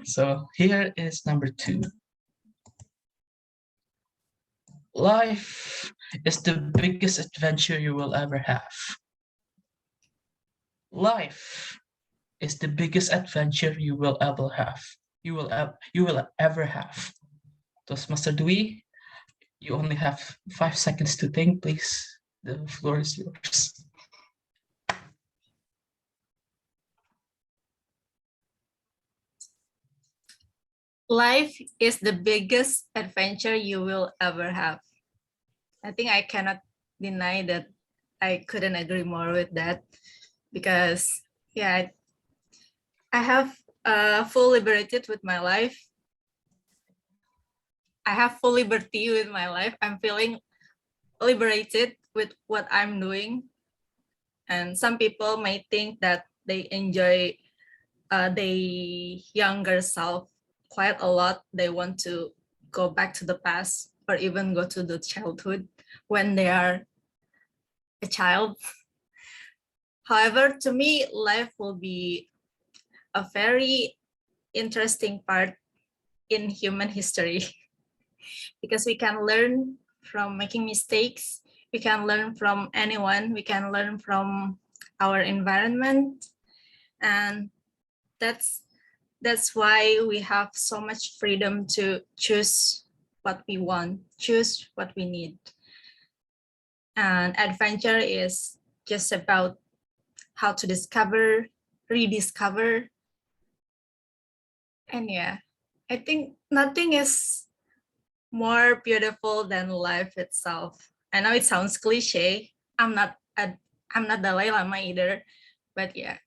So here is number 2. Life is the biggest adventure you will ever have. Life is the biggest adventure you will ever have. You will ever have. Toastmaster Dewey, you only have 5 seconds to think, please. The floor is yours. Life is the biggest adventure you will ever have. I think I cannot deny that. I couldn't agree more with that, because yeah, I have full liberated with my life. I have full liberty with my life. I'm feeling liberated with what I'm doing. And some people may think that they enjoy the younger self quite a lot. They want to go back to the past or even go to the childhood when they are a child. However, to me, life will be a very interesting part in human history because we can learn from making mistakes. We can learn from anyone. We can learn from our environment. And that's why we have so much freedom to choose what we want, choose what we need. And adventure is just about how to discover, rediscover. And yeah, I think nothing is more beautiful than life itself. I know it sounds cliche. I'm not Dalai Lama either, but yeah,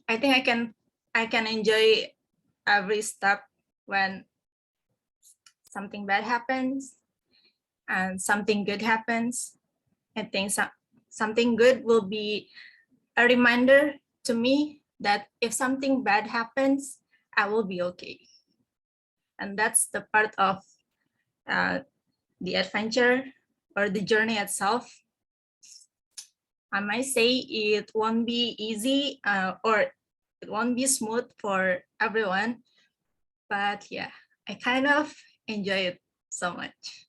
I think I can enjoy every step when something bad happens and something good happens. I think something good will be a reminder to me that if something bad happens, I will be okay. And that's the part of the adventure or the journey itself. I might say it won't be easy or it won't be smooth for everyone, but yeah, I kind of enjoy it so much.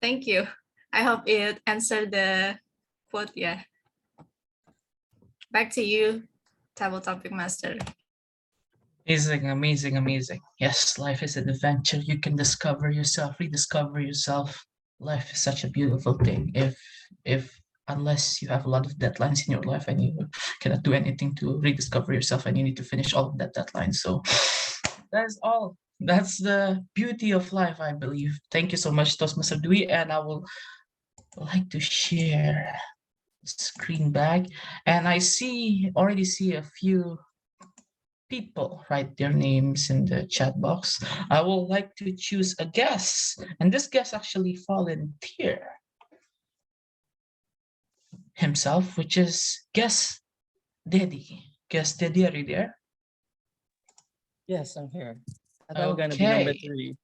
Thank you. I hope it answered the quote. Yeah. Back to you, Table Topic Master. Amazing, amazing, amazing. Yes, life is an adventure. You can discover yourself, rediscover yourself. Life is such a beautiful thing. If unless you have a lot of deadlines in your life and you cannot do anything to rediscover yourself and you need to finish all of that deadline. So that's all. That's the beauty of life, I believe. Thank you so much, Toastmaster Dewey, and I will like to share screen back. And I already see a few people write their names in the chat box. I would like to choose a guest, and this guest actually volunteered himself, which is Guest Daddy. Guest Daddy, are you there? Yes, I'm here. I thought I'm gonna be number 3.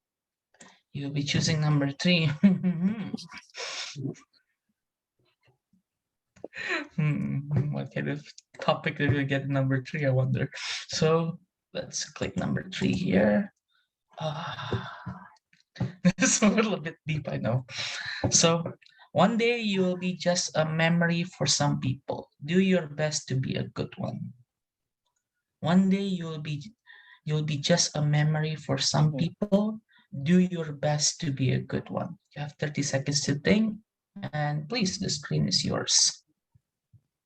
You'll be choosing number 3. What kind of topic did we get number 3, I wonder. So let's click number 3 here. It's a little bit deep, I know. So one day you will be just a memory for some people. Do your best to be a good one. One day you'll be just a memory for some people. Do your best to be a good one. You have 30 seconds to think, and please, the screen is yours.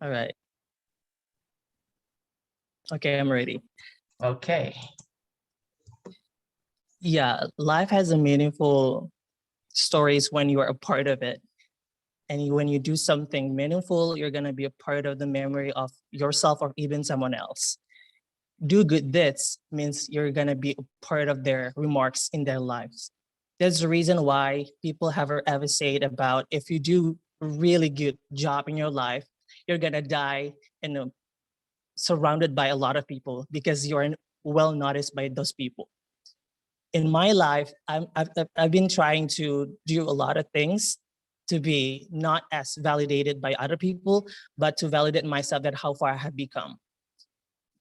All right. Okay, I'm ready. Okay. Yeah, life has a meaningful stories when you are a part of it. And when you do something meaningful, you're gonna be a part of the memory of yourself or even someone else. Do good deeds means you're gonna be a part of their remarks in their lives. That's the reason why people have ever said about if you do a really good job in your life, you're gonna die and surrounded by a lot of people because you're well noticed by those people. In my life, I've been trying to do a lot of things to be not as validated by other people, but to validate myself that how far I have become.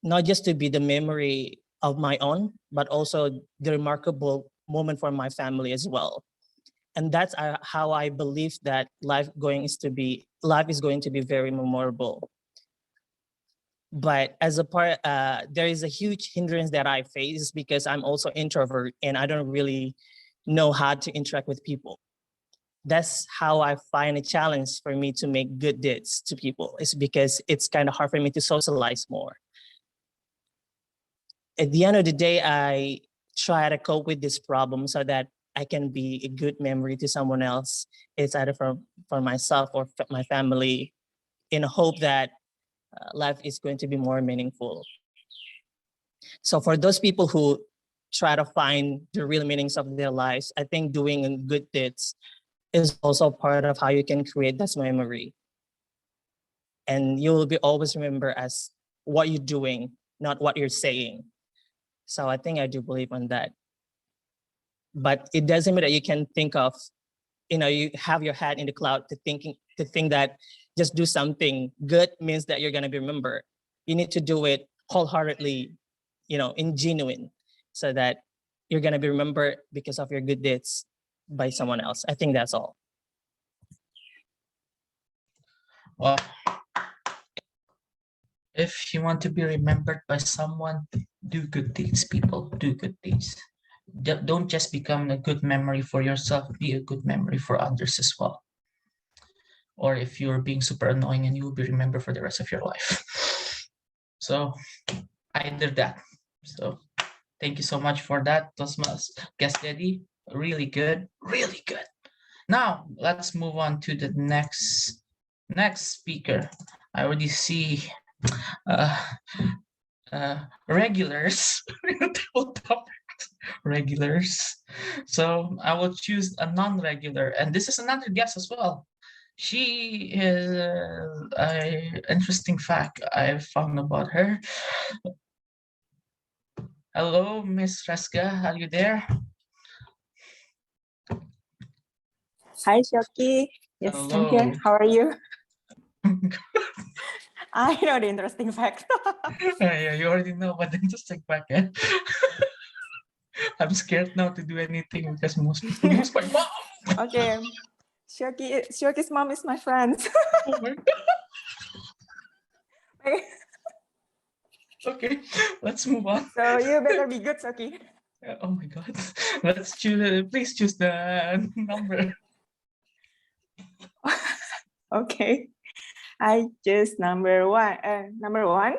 Not just to be the memory of my own, but also the remarkable moment for my family as well. And that's how I believe that life is going to be very memorable. But as a part, there is a huge hindrance that I face because I'm also introvert and I don't really know how to interact with people. That's how I find a challenge for me to make good deeds to people. It's because it's kind of hard for me to socialize more. At the end of the day, I try to cope with this problem so that I can be a good memory to someone else. It's either for myself or for my family, in hope that life is going to be more meaningful. So for those people who try to find the real meanings of their lives, I think doing good deeds is also part of how you can create this memory. And you will be always remember as what you're doing, not what you're saying. So I think I do believe on that. But it doesn't mean that you can think of, you have your head in the cloud to think that just do something good means that you're gonna be remembered. You need to do it wholeheartedly, in genuine, so that you're gonna be remembered because of your good deeds by someone else. I think that's all. Well, if you want to be remembered by someone, do good deeds, people. Do good deeds. Don't just become a good memory for yourself, be a good memory for others as well. Or if you're being super annoying and you will be remembered for the rest of your life. So either that. So thank you so much for that, Toastmasters Guest Daddy. Really good, really good. Now let's move on to the next speaker. I already see regulars. Regulars. So I will choose a non-regular, and this is another guest as well. She is an interesting fact I found about her. Hello, Miss Fresca, are you there? Hi, Syauqi. Yes, Hello. I'm here. How are you? I know the interesting fact. Yeah, you already know what the interesting fact is. I'm scared now to do anything because most people use my mom. Okay. Syauqi's mom is my friend. Oh my God. Okay, let's move on. So you better be good, Syauqi. Oh my God. Let's choose, please choose the number. Okay. I choose number one. Number one.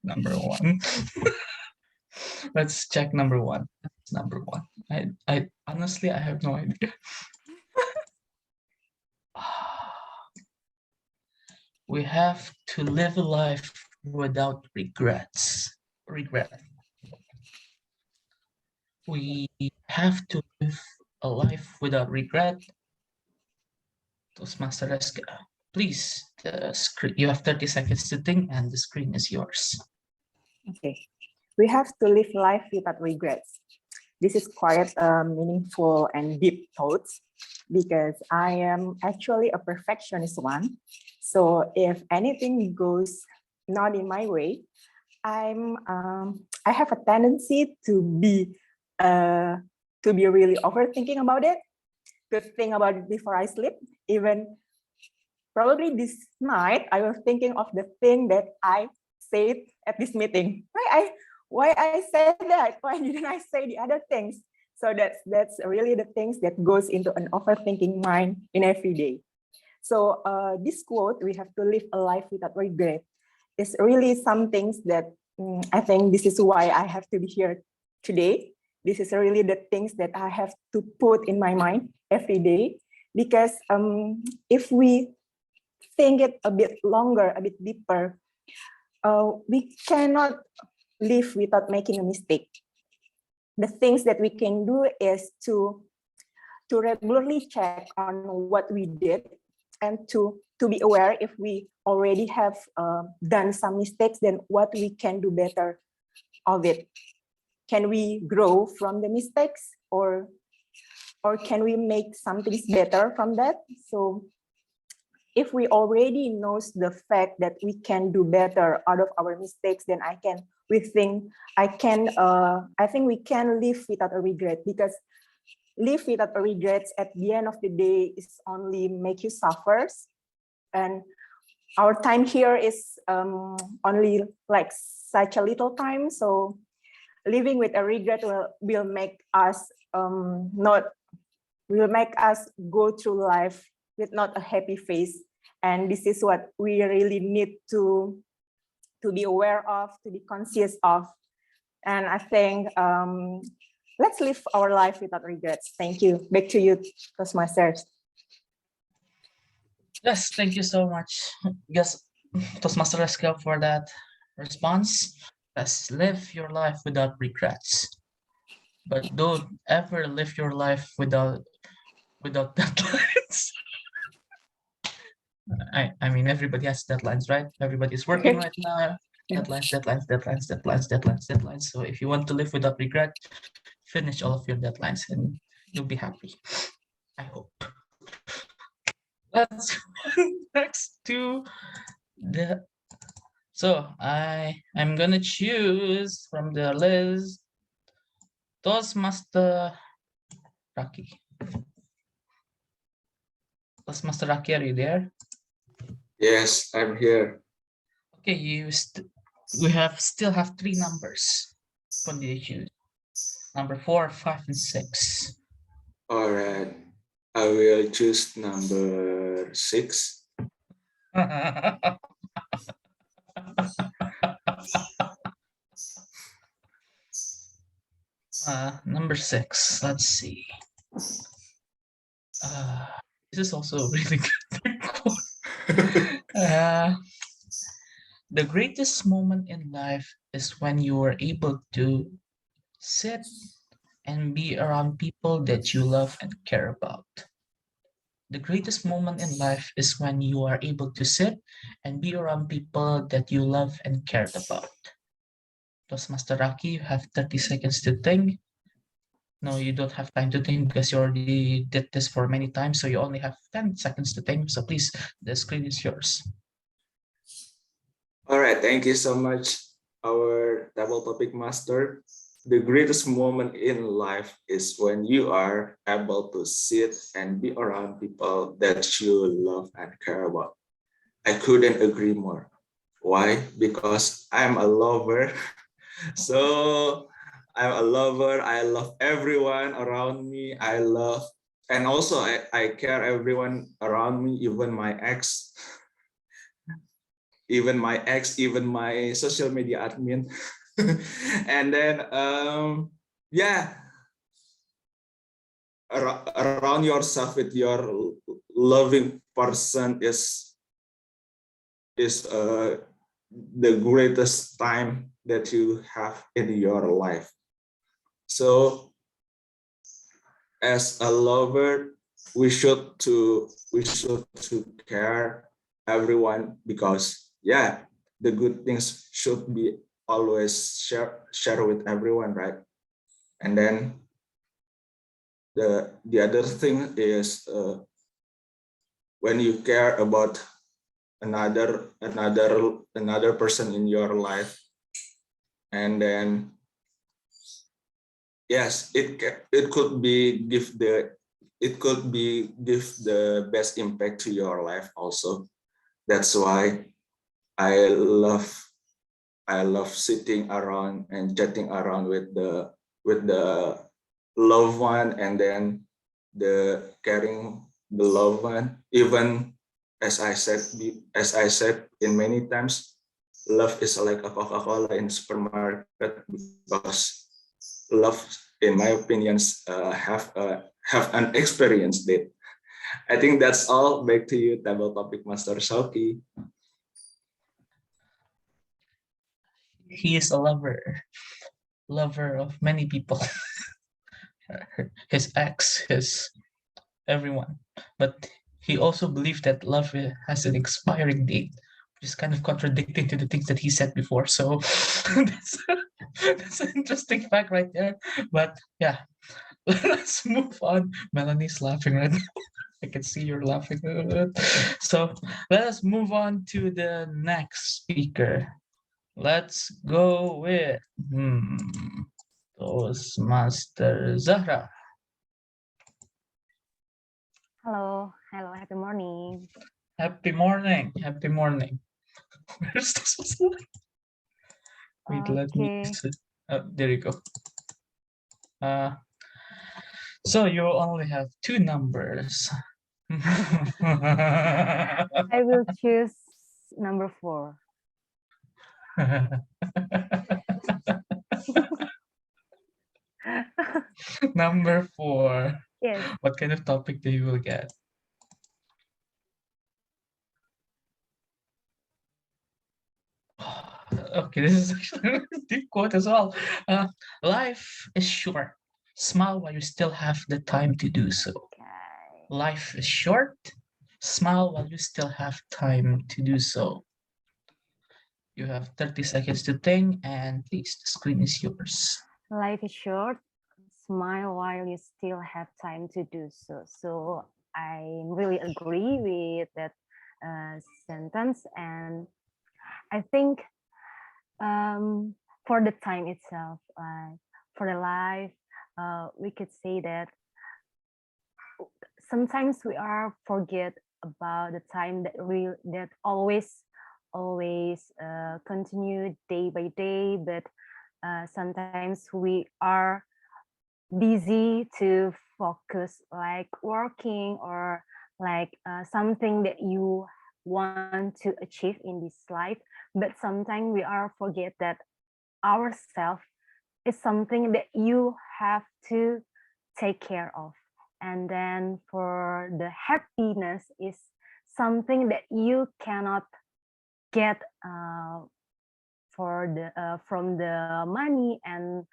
Number one. Let's check number one. That's number one. I honestly I have no idea. We have to live a life without regrets. Regret. We have to live a life without regret. Toastmaster Reska, please, the screen, you have 30 seconds to think and the screen is yours. Okay. We have to live life without regrets. This is quite meaningful and deep thoughts because I am actually a perfectionist one. So if anything goes not in my way, I have a tendency to be really overthinking about it, to think about it before I sleep. Even probably this night, I was thinking of the thing that I said at this meeting. Why I said that? Why didn't I say the other things? So that's really the things that goes into an overthinking mind in every day. So this quote, we have to live a life without regret, is really some things that I think this is why I have to be here today. This is really the things that I have to put in my mind every day, because if we think it a bit longer, a bit deeper, we cannot live without making a mistake. The things that we can do is to regularly check on what we did and to be aware if we already have done some mistakes, then what we can do better of it. Can we grow from the mistakes, or can we make something better from that? So if we already knows the fact that we can do better out of our mistakes, then I think we can live without a regret, because live without a regrets at the end of the day is only make you suffer. And our time here is only like such a little time. So living with a regret will make us go through life with not a happy face. And this is what we really need to be aware of, to be conscious of. And I think let's live our life without regrets. Thank you. Back to you, Toastmasters. Yes, thank you so much, yes, Toastmaster Reska, for that response. Let's live your life without regrets, but don't ever live your life without deadlines. I mean, everybody has deadlines, right? Everybody's working right now. Deadlines. So if you want to live without regret, finish all of your deadlines and you'll be happy. I hope. Let's go next to the. So I'm gonna choose from the list Toastmaster Raki. Toastmaster Raki, are you there? Yes, I'm here. Okay, we still have three numbers. What do you choose? Number 4, 5, and 6. All right, I will choose number 6. Number 6. Let's see. This is also a really good quote. The greatest moment in life is when you are able to sit and be around people that you love and care about. The greatest moment in life is when you are able to sit and be around people that you love and care about. Toastmaster Raki, you have 30 seconds to think. No, you don't have time to think because you already did this for many times, so you only have 10 seconds to think. So please, the screen is yours. All right, thank you so much, our double topic master. The greatest moment in life is when you are able to sit and be around people that you love and care about. I couldn't agree more. Why? Because I'm a lover. So I'm a lover. I love everyone around me. I love and also I care everyone around me, even my ex, even my social media admin. And then yeah, around yourself with your loving person is the greatest time that you have in your life. So as a lover, we should to care everyone, because yeah, the good things should be always share with everyone, right? And then the other thing is when you care about another person in your life, and then yes, it could be give the best impact to your life also. That's why I love sitting around and chatting around with the loved one, and then the caring the loved one. Even as I said in many times, love is like a Coca-Cola in supermarket, because love, in my opinions, have an experience date. I think that's all. Back to you, table topic master Syauqi. He is a lover of many people. His ex, his everyone. But he also believed that love has an expiring date, which is kind of contradicting to the things that he said before. So that's an interesting fact right there. But yeah, let's move on. Melanie's laughing right now. I can see you're laughing. So let us move on to the next speaker. Let's go with Toastmaster Zahra. Hello, happy morning. Happy morning, happy morning. Where's Toastmaster? Wait, let me. There you go. So you only have 2 numbers. I will choose number 4. Number 4. Yes. What kind of topic do you will get? Okay, this is actually a deep quote as well. Life is short. Smile while you still have the time to do so. Life is short. Smile while you still have time to do so. You have 30 seconds to think, and please, the screen is yours. Life is short. Smile while you still have time to do so. So I really agree with that sentence, and I think for the time itself, for the life, we could say that sometimes we are forget about the time that always continue day by day, but sometimes we are busy to focus like working or like something that you want to achieve in this life, but sometimes we are forget that ourselves is something that you have to take care of. And then for the happiness is something that you cannot get from the money and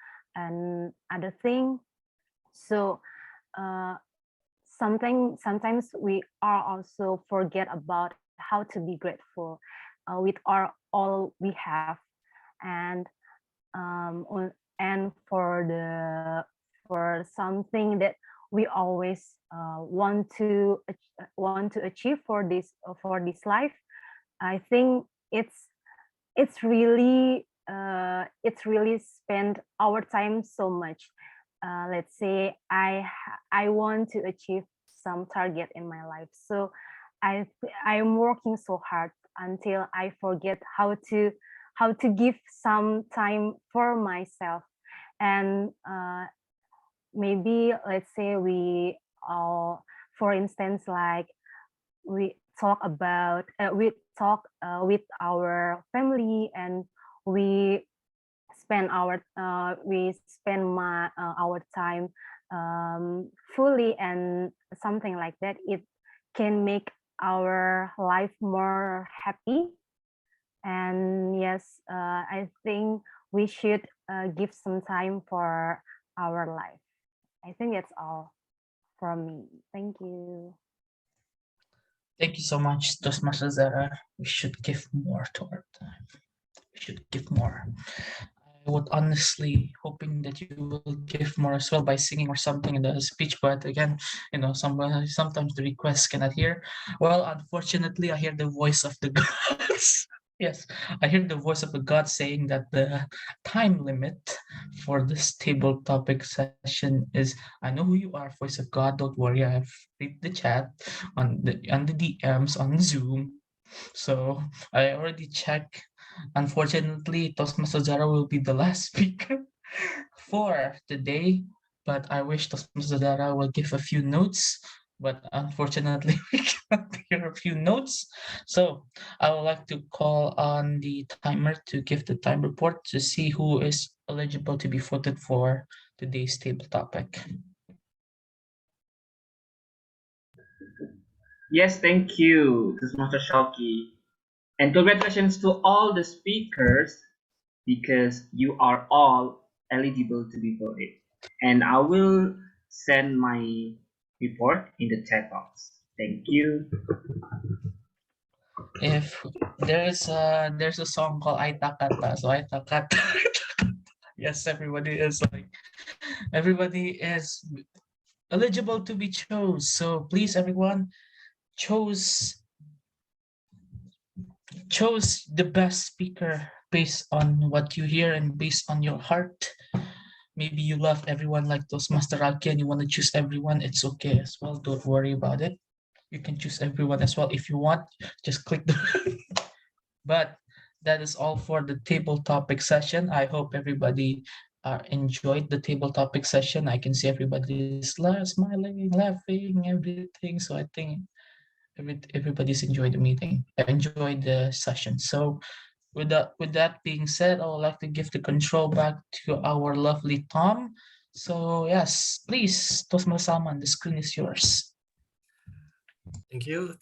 other thing. So sometimes we are also forget about how to be grateful with all we have, and for something that we always want to achieve for this life. I think it's really spend our time so much. Let's say I want to achieve some target in my life, so I'm working so hard until I forget how to give some time for myself. And maybe let's say we for instance, like we talk about with our family, and we spend our time fully, and something like that. It can make our life more happy. And yes, I think we should give some time for our life. I think that's all from me. Thank you. Thank you so much, Toastmaster Zara. We should give more to our time. We should give more. I would honestly hoping that you will give more as well by singing or something in the speech, but again, sometimes the requests cannot hear. Well, unfortunately, I hear the voice of the gods. Yes, I hear the voice of the God saying that the time limit for this table topic session is, I know who you are, voice of God, don't worry, I've read the chat on the DMs on Zoom. So I already checked. Unfortunately, Toastmaster Zara will be the last speaker for today, but I wish Toastmaster Zara will give a few notes, but unfortunately we cannot hear a few notes. So I would like to call on the timer to give the time report to see who is eligible to be voted for today's table topic. Yes, thank you, Toastmaster Syauqi. And congratulations to all the speakers because you are all eligible to be voted. And I will send my report in the chat box. Thank you. If there's a song called Aita Kata, so Aita Kata. Yes, everybody is eligible to be chose. So please, everyone, chose the best speaker based on what you hear and based on your heart. Maybe you love everyone like Toastmaster Aki and you want to choose everyone. It's okay as well. Don't worry about it. You can choose everyone as well if you want. Just click the. But that is all for the table topic session. I hope everybody enjoyed the table topic session. I can see everybody's smiling, laughing, everything. So I think everybody's enjoyed the meeting. I enjoyed the session. So with that being said, I would like to give the control back to our lovely Tom. So yes, please, Tosma Salman, the screen is yours. Thank you.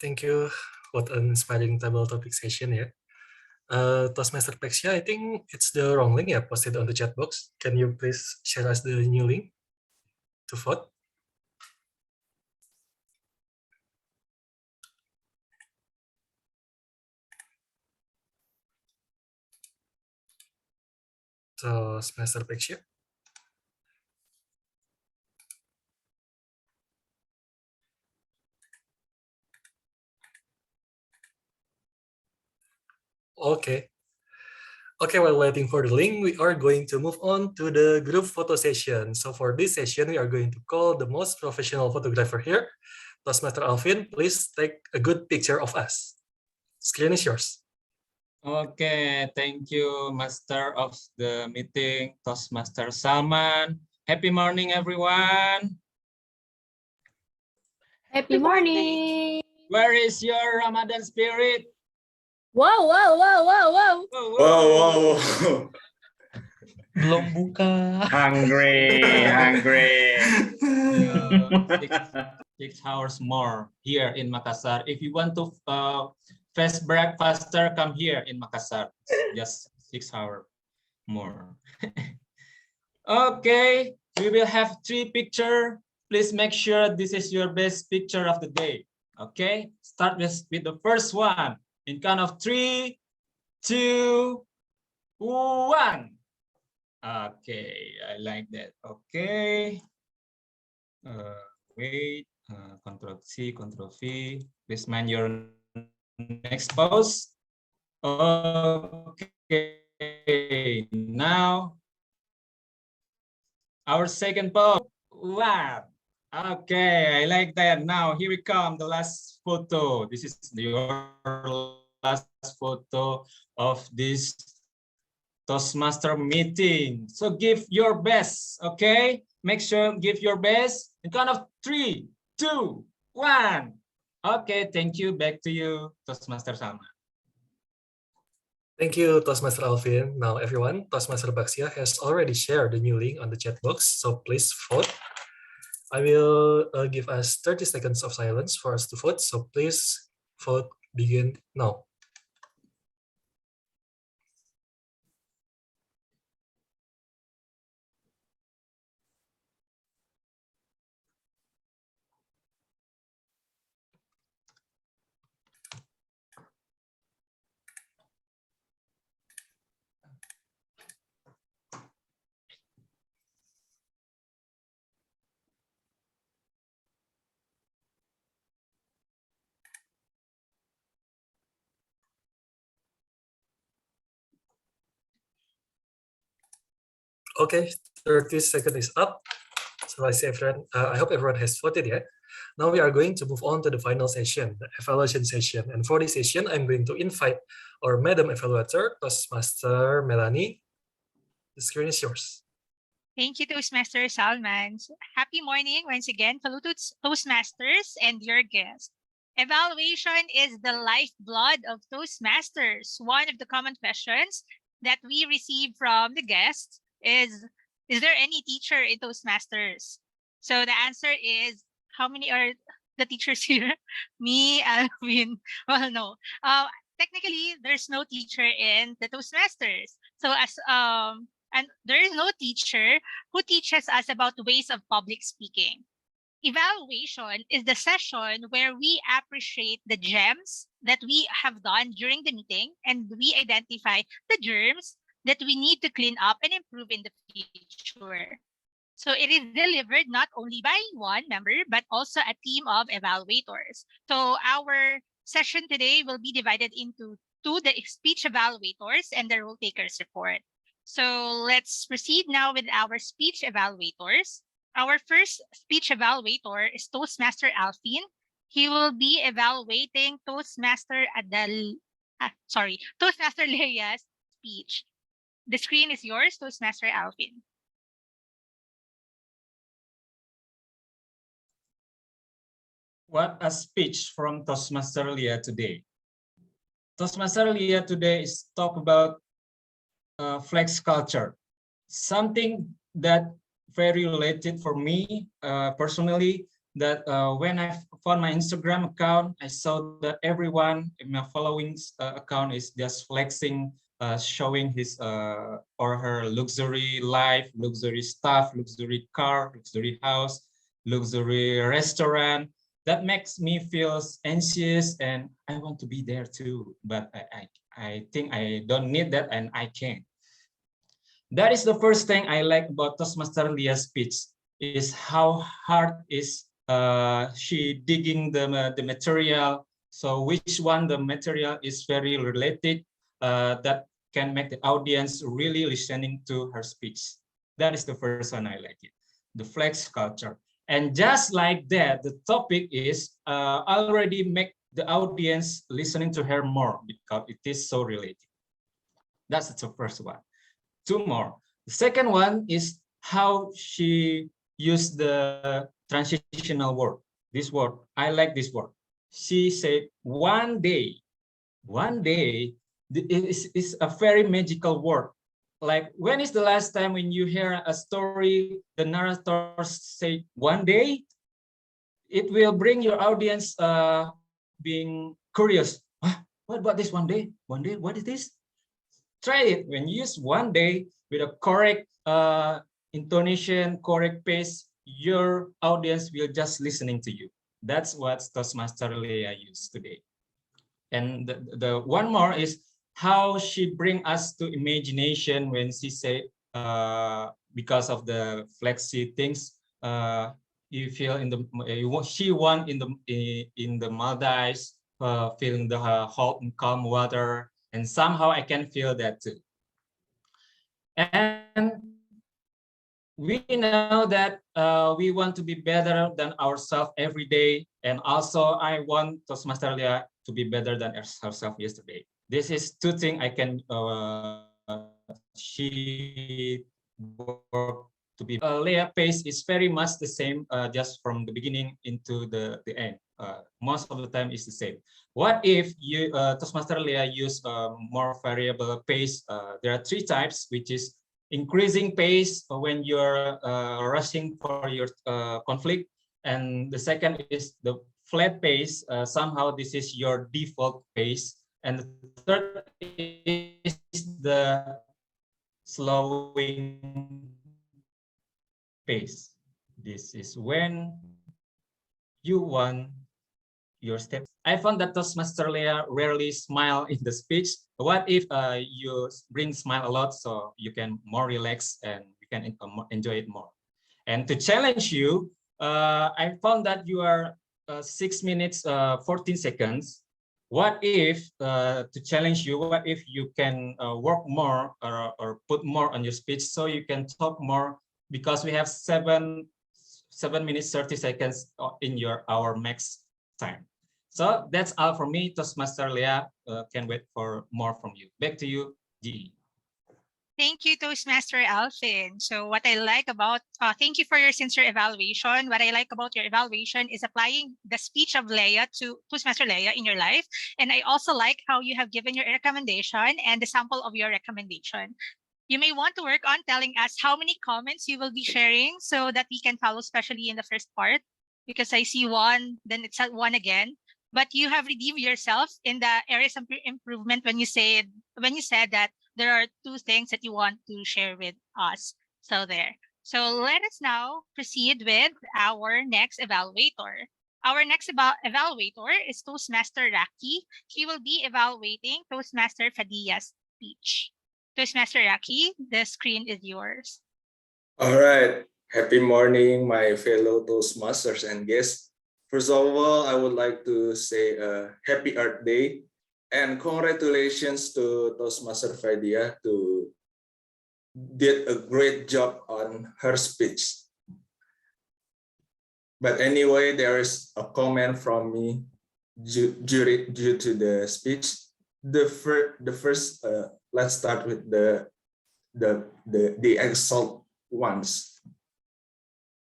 What an inspiring table topic session, yeah. Toastmaster Pexia, I think it's the wrong link, posted on the chat box. Can you please share us the new link to vote? Toastmaster Pexia. Okay. Okay, while waiting for the link, we are going to move on to the group photo session. So for this session, we are going to call the most professional photographer here, Toastmaster Alvin. Please take a good picture of us. Screen is yours. Okay, thank you, Master of the meeting, Toastmaster Salman. Happy morning, everyone. Happy morning. Where is your Ramadan spirit? Wow, wow, wow, wow, wow. Wow. Belum buka. Hungry. Six hours more here in Makassar. If you want to fast break faster, come here in Makassar. Just 6 hours more. Okay, we will have 3 pictures. Please make sure this is your best picture of the day. Okay, start with the first one. In count of 3, 2, 1. Okay, I like that. Okay. Wait. Control C, Control V. Please mind your next pose. Okay. Now, our second pose. Wow. Okay, I like that. Now, here we come, the last photo. This is your last photo of this Toastmaster meeting. So give your best, okay? Make sure give your best. In count of 3, 2, 1. Okay, thank you. Back to you, Toastmaster Salma. Thank you, Toastmaster Alvin. Now, everyone, Toastmaster Baxia has already shared the new link on the chat box, so please vote. I will give us 30 seconds of silence for us to vote, so please vote begin now. Okay, 30 seconds is up. So I hope everyone has voted yet. Now we are going to move on to the final session, the evaluation session. And for this session, I'm going to invite our Madam Evaluator, Toastmaster Melanie. The screen is yours. Thank you, Toastmaster Salman. Happy morning once again, fellow Toastmasters and your guests. Evaluation is the lifeblood of Toastmasters. One of the common questions that we receive from the guests is there any teacher in Toastmasters? So the answer is, how many are the teachers here? Me, Alvin. Well, no. Technically, there's no teacher in the Toastmasters. So and there is no teacher who teaches us about ways of public speaking. Evaluation is the session where we appreciate the gems that we have done during the meeting and we identify the germs that we need to clean up and improve in the future. So it is delivered not only by one member, but also a team of evaluators. So our session today will be divided into two, the speech evaluators and the rule takers report. So let's proceed now with our speech evaluators. Our first speech evaluator is Toastmaster Alvin. He will be evaluating Toastmaster Toastmaster Leia's speech. The screen is yours, Toastmaster Alvin. What a speech from Toastmaster Leia today. Toastmaster Leia today is talk about flex culture, something that very related for me personally, that when I found my Instagram account, I saw that everyone in my following account is just flexing, showing his or her luxury life, luxury stuff, luxury car, luxury house, luxury restaurant. That makes me feel anxious and I want to be there too, but I think I don't need that and I can. That is the first thing I like about Toastmaster Leia's speech, is how hard is she digging the material. So which one the material is very related, that can make the audience really listening to her speech. That is the first one I like it, the flex culture. And just like that, the topic is already make the audience listening to her more because it is so related. That's the first one. Two more. The second one is how she used the transitional word. This word, I like this word. She said, one day is a very magical word. Like, when is the last time when you hear a story, the narrator say one day, it will bring your audience being curious. What about this one day? One day, what is this? Try it. When you use one day with a correct intonation, correct pace, your audience will just listening to you. That's what Toastmaster Leia used today. And the one more is how she bring us to imagination when she say, because of the flexi things, you feel in the she won in the Maldives, feeling the hot and calm water, and somehow I can feel that too. And we know that we want to be better than ourselves every day, and also I want Toastmaster Leia to be better than herself yesterday. This is two things I can she work to be. Leah pace is very much the same, just from the beginning into the end. Most of the time is the same. What if you Toastmaster Leah use more variable pace? There are 3 types, which is increasing pace when you're rushing for your conflict, and the second is the flat pace. Somehow this is your default pace, and the third is the slowing pace. This is when you want your steps. I found that Toastmaster Leah rarely smile in the speech. What if you bring smile a lot, so you can more relax and you can enjoy it more? And to challenge you, I found that you are 6 minutes 14 seconds. What if to challenge you? What if you can work more or put more on your speech so you can talk more? Because we have 7 minutes 30 seconds in our max time. So that's all from me, Toastmaster Leah. Can wait for more from you. Back to you, GE. Thank you, Toastmaster Alvin. So what I like about, thank you for your sincere evaluation. What I like about your evaluation is applying the speech of Leah to Toastmaster Leah in your life. And I also like how you have given your recommendation and the sample of your recommendation. You may want to work on telling us how many comments you will be sharing so that we can follow, especially in the first part, because I see 1, then it's at 1 again. But you have redeemed yourself in the areas of improvement when you said that there are 2 things that you want to share with us. So there. So let us now proceed with our next evaluator. Our next evaluator is Toastmaster Raki. He will be evaluating Toastmaster Fadiyah's speech. Toastmaster Raki, the screen is yours. All right. Happy morning, my fellow Toastmasters and guests. First of all, I would like to say happy Earth Day and congratulations to Toastmaster Fadiyah to did a great job on her speech. But anyway, there is a comment from me due to the speech. The first let's start with the exalt ones.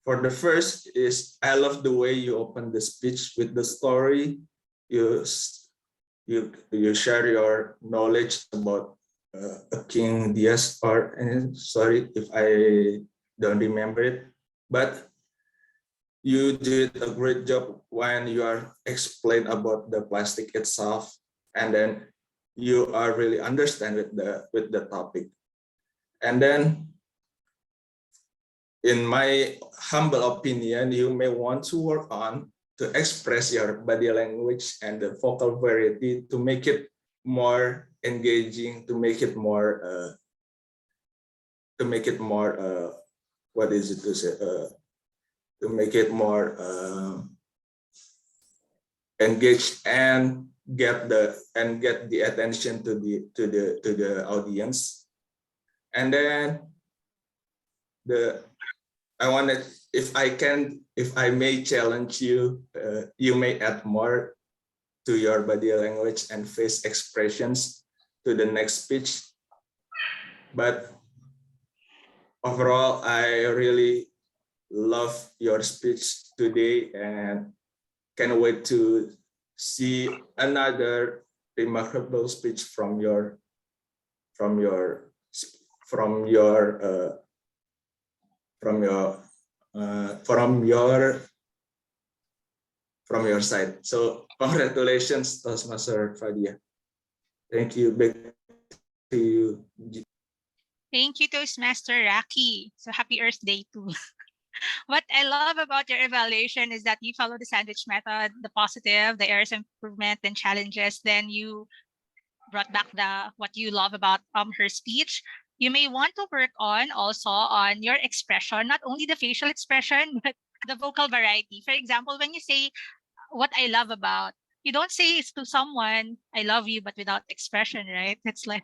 For the first is, I love the way you open the speech with the story. You share your knowledge about King Diaz, or sorry if I don't remember it, but you did a great job when you are explain about the plastic itself, and then you are really understand with the topic. And then, in my humble opinion, you may want to work on to express your body language and the vocal variety to make it more engaging, to make it more what is it to say, to make it more engaged and get the attention to the audience. And then I wanted, if I may challenge you, you may add more to your body language and face expressions to the next speech. But overall, I really love your speech today and can't wait to see another remarkable speech from your side. So congratulations, Toastmaster Fadiyah. Thank you. Back to you. Thank you, Toastmaster Raki. So happy Earth Day too. What I love about your evaluation is that you follow the sandwich method, the positive, the areas of improvement, then challenges. Then you brought back what you love about her speech. You may want to work on also on your expression, not only the facial expression, but the vocal variety. For example, when you say what I love about, you don't say it to someone, I love you, but without expression, right? It's like,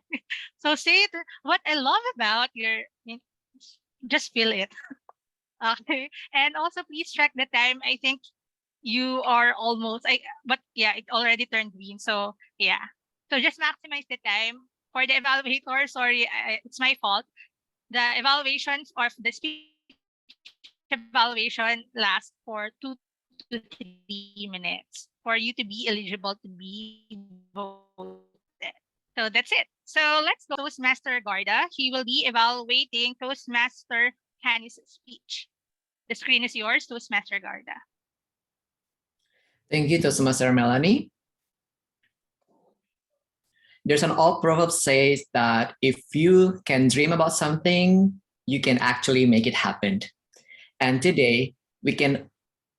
so say it, what I love about just feel it. Okay. And also please track the time. I think you are almost, but yeah, it already turned green. So yeah. So just maximize the time for the evaluator. Sorry, it's my fault. The evaluations or the speech evaluation lasts for 2 to 3 minutes for you to be eligible to be voted. So that's it. So let's go to Toastmaster Garda. He will be evaluating Toastmaster Hanny's speech. The screen is yours, Toastmaster Garda. Thank you, Toastmaster Melanie. There's an old proverb says that if you can dream about something, you can actually make it happen. And today we can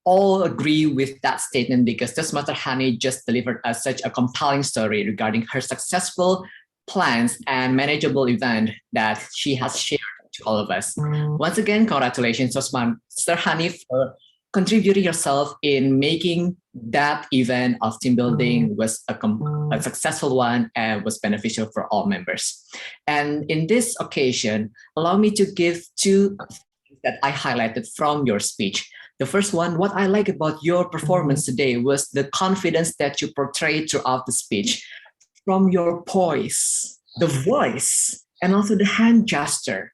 all agree with that statement because Toastmaster Hanny just delivered us such a compelling story regarding her successful plans and manageable event that she has shared to all of us. Once again, congratulations, Toastmaster Hanny, for contributing yourself in making that event of team building was a successful one and was beneficial for all members. And in this occasion, allow me to give two things that I highlighted from your speech. The first one, what I like about your performance today was the confidence that you portrayed throughout the speech, from your poise, the voice, and also the hand gesture.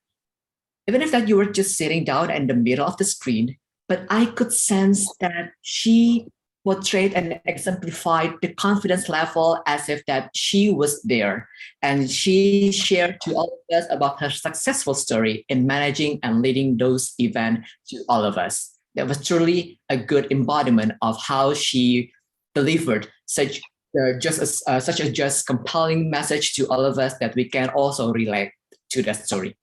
Even if that you were just sitting down in the middle of the screen, but I could sense that she portrayed and exemplified the confidence level as if that she was there. And she shared to all of us about her successful story in managing and leading those events to all of us. That was truly a good embodiment of how she delivered such a just compelling message to all of us that we can also relate to that story.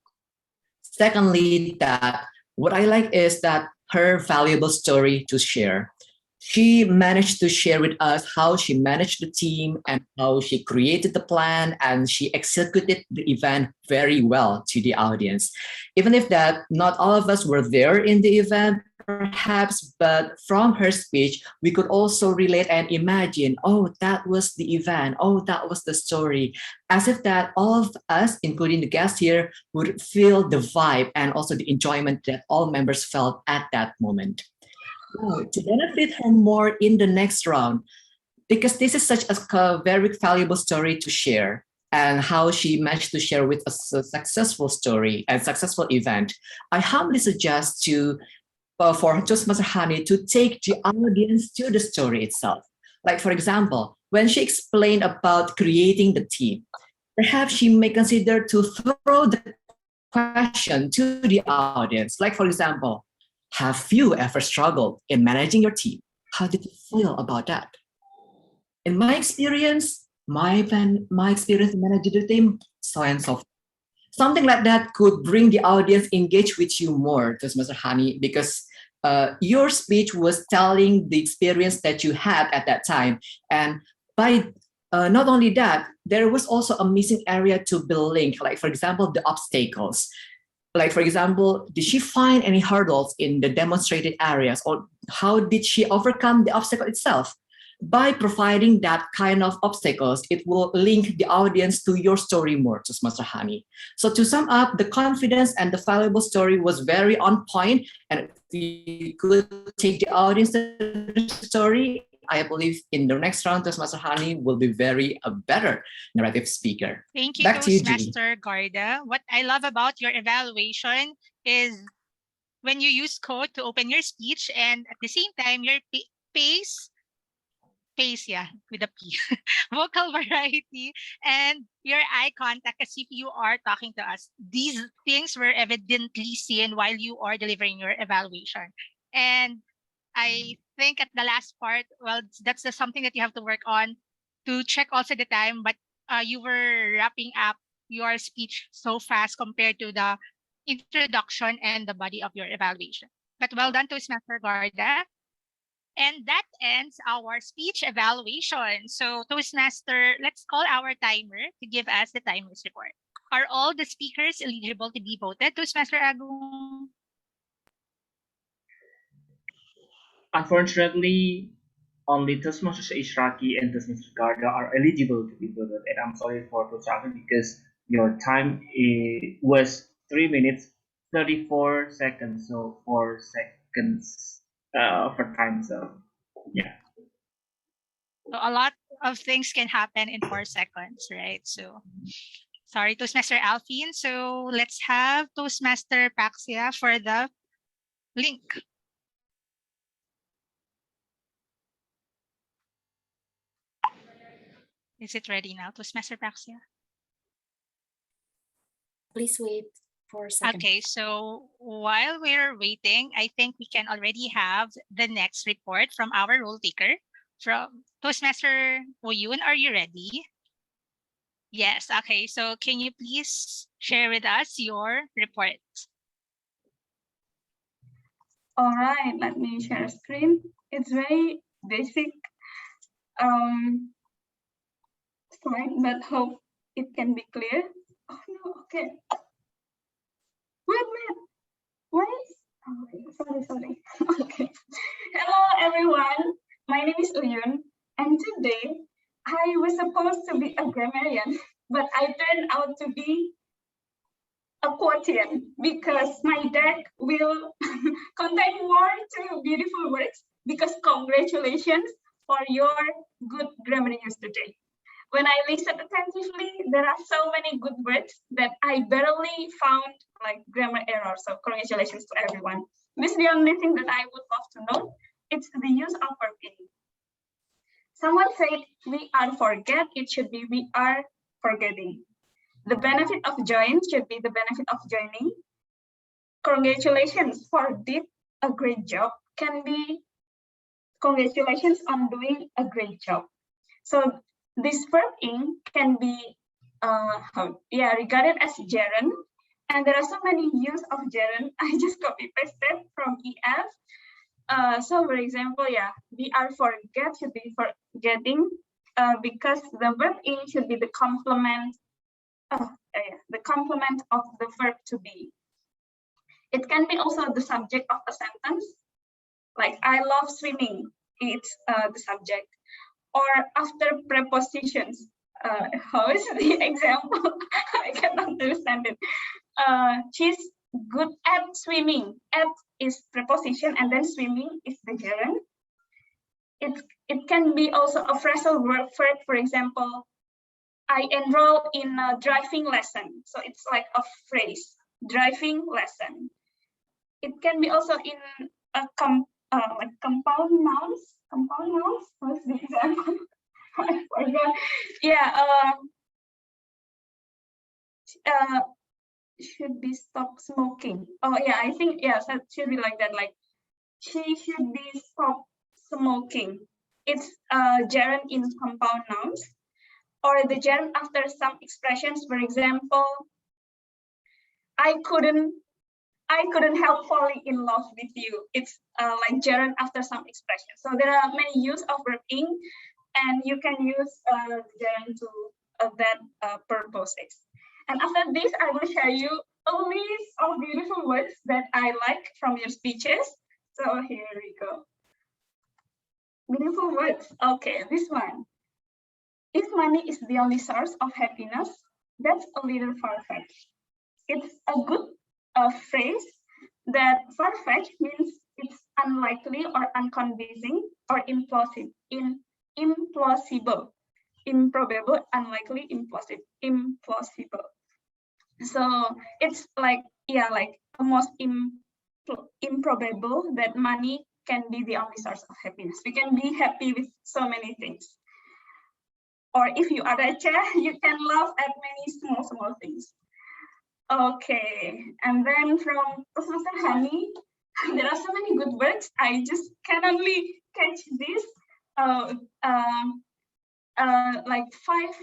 Secondly, that what I like is that her valuable story to share. She managed to share with us how she managed the team and how she created the plan, and she executed the event very well to the audience. Even if that not all of us were there in the event, perhaps, but from her speech, we could also relate and imagine, oh, that was the event, oh, that was the story, as if that all of us, including the guests here, would feel the vibe and also the enjoyment that all members felt at that moment. Oh, to benefit her more in the next round, because this is such a very valuable story to share, and how she managed to share with us a successful story and successful event, I humbly suggest for Toastmaster Hanny to take the audience to the story itself. Like, for example, when she explained about creating the team, perhaps she may consider to throw the question to the audience. Like, for example, have you ever struggled in managing your team? How did you feel about that? In my experience, my experience in managing the team, so and so forth. Something like that could bring the audience engage with you more, Toastmaster Hanny, because your speech was telling the experience that you had at that time. And by not only that, there was also a missing area to be linked, like, for example, the obstacles. Like, for example, did she find any hurdles in the demonstrated areas, or how did she overcome the obstacle itself? By providing that kind of obstacles, it will link the audience to your story more, Toastmaster Hanny. So to sum up, the confidence and the valuable story was very on point, and if you could take the audience to the story, I believe in the next round, Toastmaster Hanny will be a better narrative speaker. Thank you, Back to you, Julie. Toastmaster Garda. What I love about your evaluation is when you use code to open your speech, and at the same time, your pace, yeah, with a P, vocal variety, and your eye contact as if you are talking to us. These things were evidently seen while you are delivering your evaluation. And I think at the last part, well, that's something that you have to work on to check also the time, but you were wrapping up your speech so fast compared to the introduction and the body of your evaluation. But well done, Toastmaster Garda. And that ends our speech evaluation. So Toastmaster, let's call our timer to give us the timer's report. Are all the speakers eligible to be voted, Toastmaster Agung? Unfortunately, only Toastmaster Syauqi and Toastmaster Garda are eligible to be voted, and I'm sorry for Toastmaster because your time was 3 minutes 34 seconds, so 4 seconds for time. So yeah. So a lot of things can happen in 4 seconds, right? So sorry, Toastmaster Alfine. So let's have Toastmaster Paxia for the link. Is it ready now, Toastmaster Praxia? Please wait for a second. Okay, so while we're waiting, I think we can already have the next report from our role taker. From Toastmaster Oyun, are you ready? Yes, okay, so can you please share with us your report? All right, let me share a screen. It's very basic slide, but hope it can be clear. Oh no, okay. Wait. Oh, sorry. Okay. Hello, everyone. My name is Uyun, and today I was supposed to be a grammarian, but I turned out to be a quotient because my deck will contain more two beautiful words. Because congratulations for your good grammar use today. When I listened attentively, there are so many good words that I barely found like grammar errors. So congratulations to everyone. This is the only thing that I would love to know. It's the use of verb in. Someone said we are forget. It should be we are forgetting. The benefit of join should be the benefit of joining. Congratulations for did a great job can be congratulations on doing a great job. So this verb in can be regarded as gerund, and there are so many use of gerund. I just copy pasted from EF. So for example, we are forget should be forgetting because the verb in should be the complement. The complement of the verb to be. It can be also the subject of a sentence, like I love swimming. It's the subject. Or after prepositions. How is the example? I cannot understand it. She's good at swimming. At is preposition, and then swimming is the gerund. It can be also a phrasal verb. For example, I enroll in a driving lesson. So it's like a phrase, driving lesson. It can be also in a like compound nouns. Compound nouns. What's the example? I forgot. Should be stop smoking. Oh yeah, I think so it should be like that. Like she should be stop smoking. It's gerund in compound nouns. Or the gerund after some expressions. For example, I couldn't help falling in love with you. It's like gerund after some expression. So there are many use of verb in, and you can use gerund to that purposes. And after this, I will share you a list of beautiful words that I like from your speeches. So here we go. Beautiful words. Okay, this one. If money is the only source of happiness, that's a little far-fetched. It's a good phrase that far-fetched means it's unlikely or unconvincing or implausible, improbable, unlikely, implausible. So it's like almost improbable that money can be the only source of happiness. We can be happy with so many things. Or if you are rich, you can laugh at many small things. Okay, and then from Professor Hanny, there are so many good words. I just can only catch this. Like five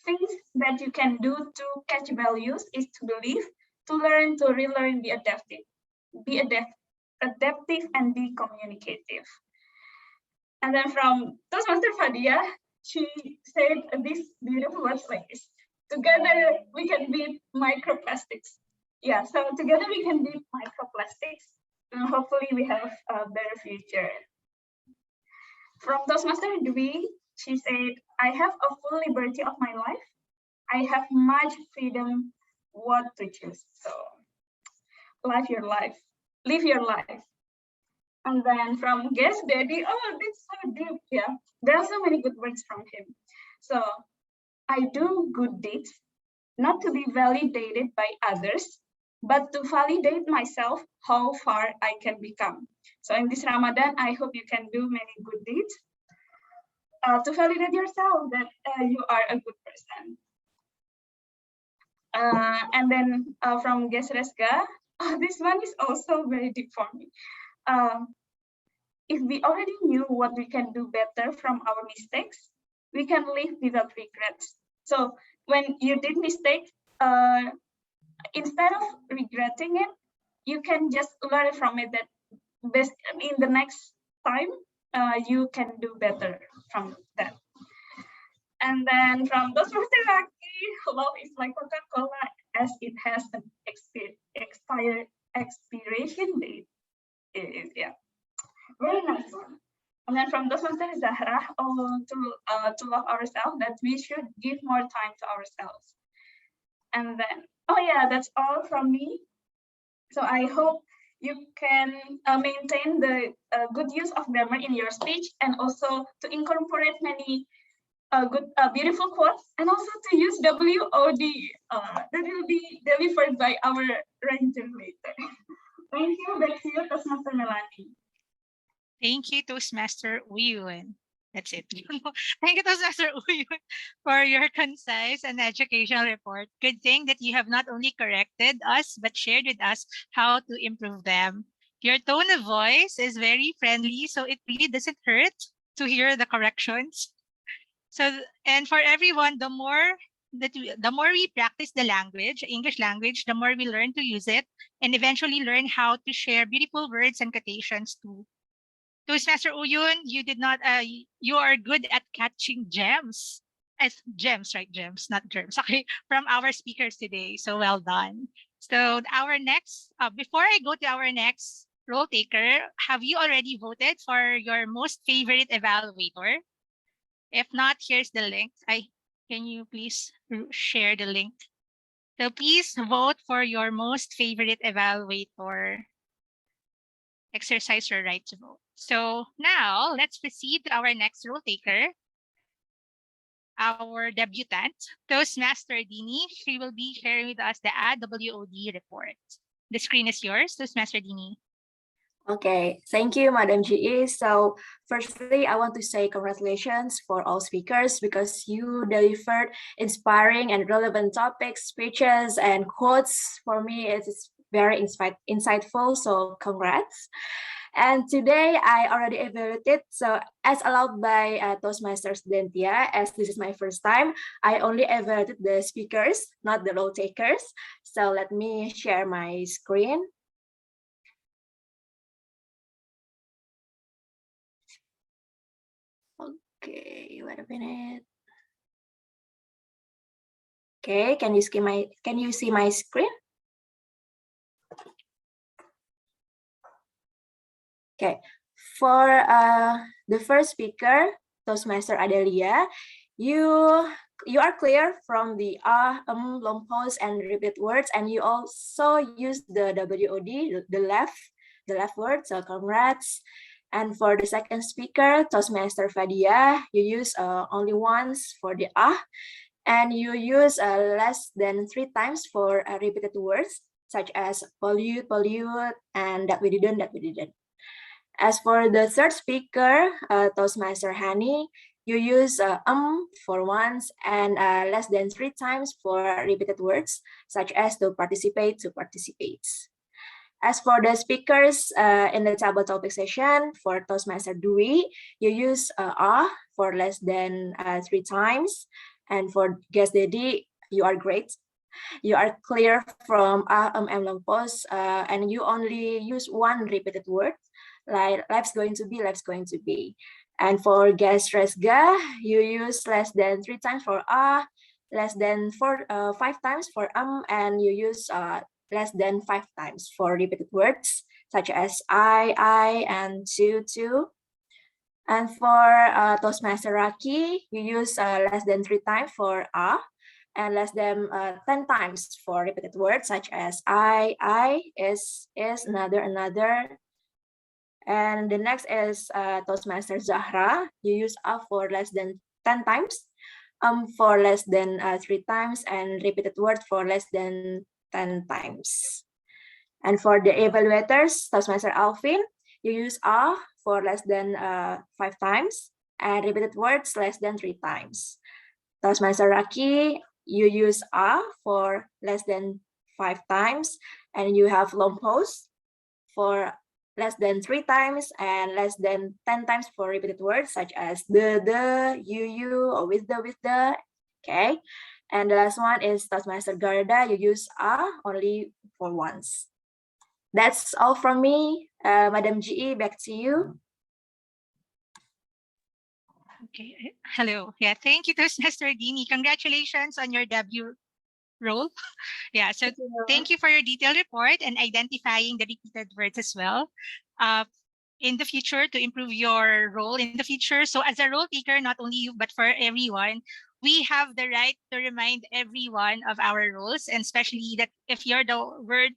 things that you can do to catch values is to believe, to learn, to relearn, be adaptive, and be communicative. And then from Toastmaster Fadiyah, she said these beautiful words like this. Together we can beat microplastics. Yeah, so together we can beat microplastics, and hopefully we have a better future. From Toastmaster Dwi, she said, I have a full liberty of my life. I have much freedom what to choose. So live your life. And then from Guest Daddy, oh, that's so deep. Yeah, there are so many good words from him. So I do good deeds, not to be validated by others, but to validate myself how far I can become. So in this Ramadan, I hope you can do many good deeds to validate yourself that you are a good person. And then from Gesreska, this one is also very deep for me. If we already knew what we can do better from our mistakes, we can live without regrets. So when you did mistake, instead of regretting it, you can just learn from it that best in the next time you can do better from that. And then from those Maserati, love is like Coca-Cola as it has an expiration date. Yeah, very nice one. And then from those Master Zahra, to love ourselves, that we should give more time to ourselves. And then, oh yeah, that's all from me. So I hope you can maintain the good use of grammar in your speech, and also to incorporate many good, beautiful quotes, and also to use WOD that will be delivered by our ranger later. Thank you. Back to you, Toastmaster Melanie. Thank you, Toastmaster Uyun. That's it. Thank you, Toastmaster Uyun, for your concise and educational report. Good thing that you have not only corrected us, but shared with us how to improve them. Your tone of voice is very friendly, so it really doesn't hurt to hear the corrections. So, and for everyone, the more we practice the language, English language, the more we learn to use it, and eventually learn how to share beautiful words and quotations too. Toastmaster Uyun, you did not. You are good at catching gems. As gems, right? Gems, not germs. Okay, from our speakers today. So well done. So our next, before I go to our next role taker, have you already voted for your most favorite evaluator? If not, here's the link. Can you please share the link? So please vote for your most favorite evaluator. Exercise your right to vote. So now let's proceed to our next role taker, our debutant, Toastmaster Dini. She will be sharing with us the AWOD report. The screen is yours, Toastmaster Dini. Okay, thank you, Madam GE. So firstly, I want to say congratulations for all speakers because you delivered inspiring and relevant topics, speeches, and quotes. For me, it's very insightful, so congrats. And today I already evaluated, so as allowed by Toastmasters Dentia, as this is my first time, I only evaluated the speakers, not the role takers. So let me share my screen. Okay, wait a minute. Okay, can you see my screen? Okay, for the first speaker, Toastmaster Adelia, you are clear from the long pause and repeat words, and you also use the WOD, the left word. So congrats. And for the second speaker, Toastmaster Fadiyah, you use only once for the and you use less than 3 times for repeated words, such as pollute, and that we didn't. As for the third speaker, Toastmaster Hanny, you use for once and less than 3 times for repeated words, such as to participate, As for the speakers in the table topic session, for Toastmaster Dewey, you use for less than 3 times. And for guest Daddy, you are great. You are clear from and long pause, and you only use 1 repeated word, like life's going to be. And for guest Resga, you use less than 3 times for less than 5 times for and you use less than 5 times for repeated words, such as I, and to. And for Toastmaster Raki, you use less than 3 times for and less than 10 times for repeated words, such as I, is, another. And the next is Toastmaster Zahra. You use for less than 10 times, for less than 3 times, and repeated word for less than 10 times. And for the evaluators, Toastmaster Alvin, you use a for less than 5 times and repeated words less than 3 times. Toastmaster Raki, you use a for less than 5 times and you have long pause for less than 3 times and less than 10 times for repeated words such as the, you, or with the, okay? And the last one is Toastmaster Garda, you use a only for once. That's all from me. Madam GE, back to you. Okay, hello. Yeah, thank you, Toastmaster Dini. Congratulations on your debut role. Yeah, so thank you for your detailed report and identifying the repeated words as well. In the future, to improve your role in the future. So as a role taker, not only you, but for everyone, we have the right to remind everyone of our roles, and especially that if you're the word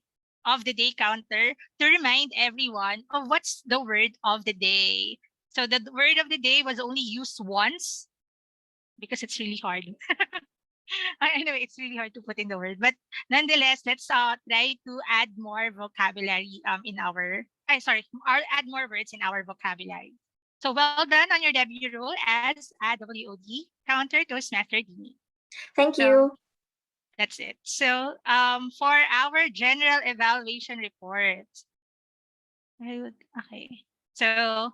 of the day counter, to remind everyone of what's the word of the day. So the word of the day was only used once because it's really hard. I know it's really hard to put in the word, but nonetheless, let's try to add more vocabulary in our, add more words in our vocabulary. So well done on your debut role as a WOD counter Toastmaster Dini. Thank you. That's it. So for our general evaluation report, okay. So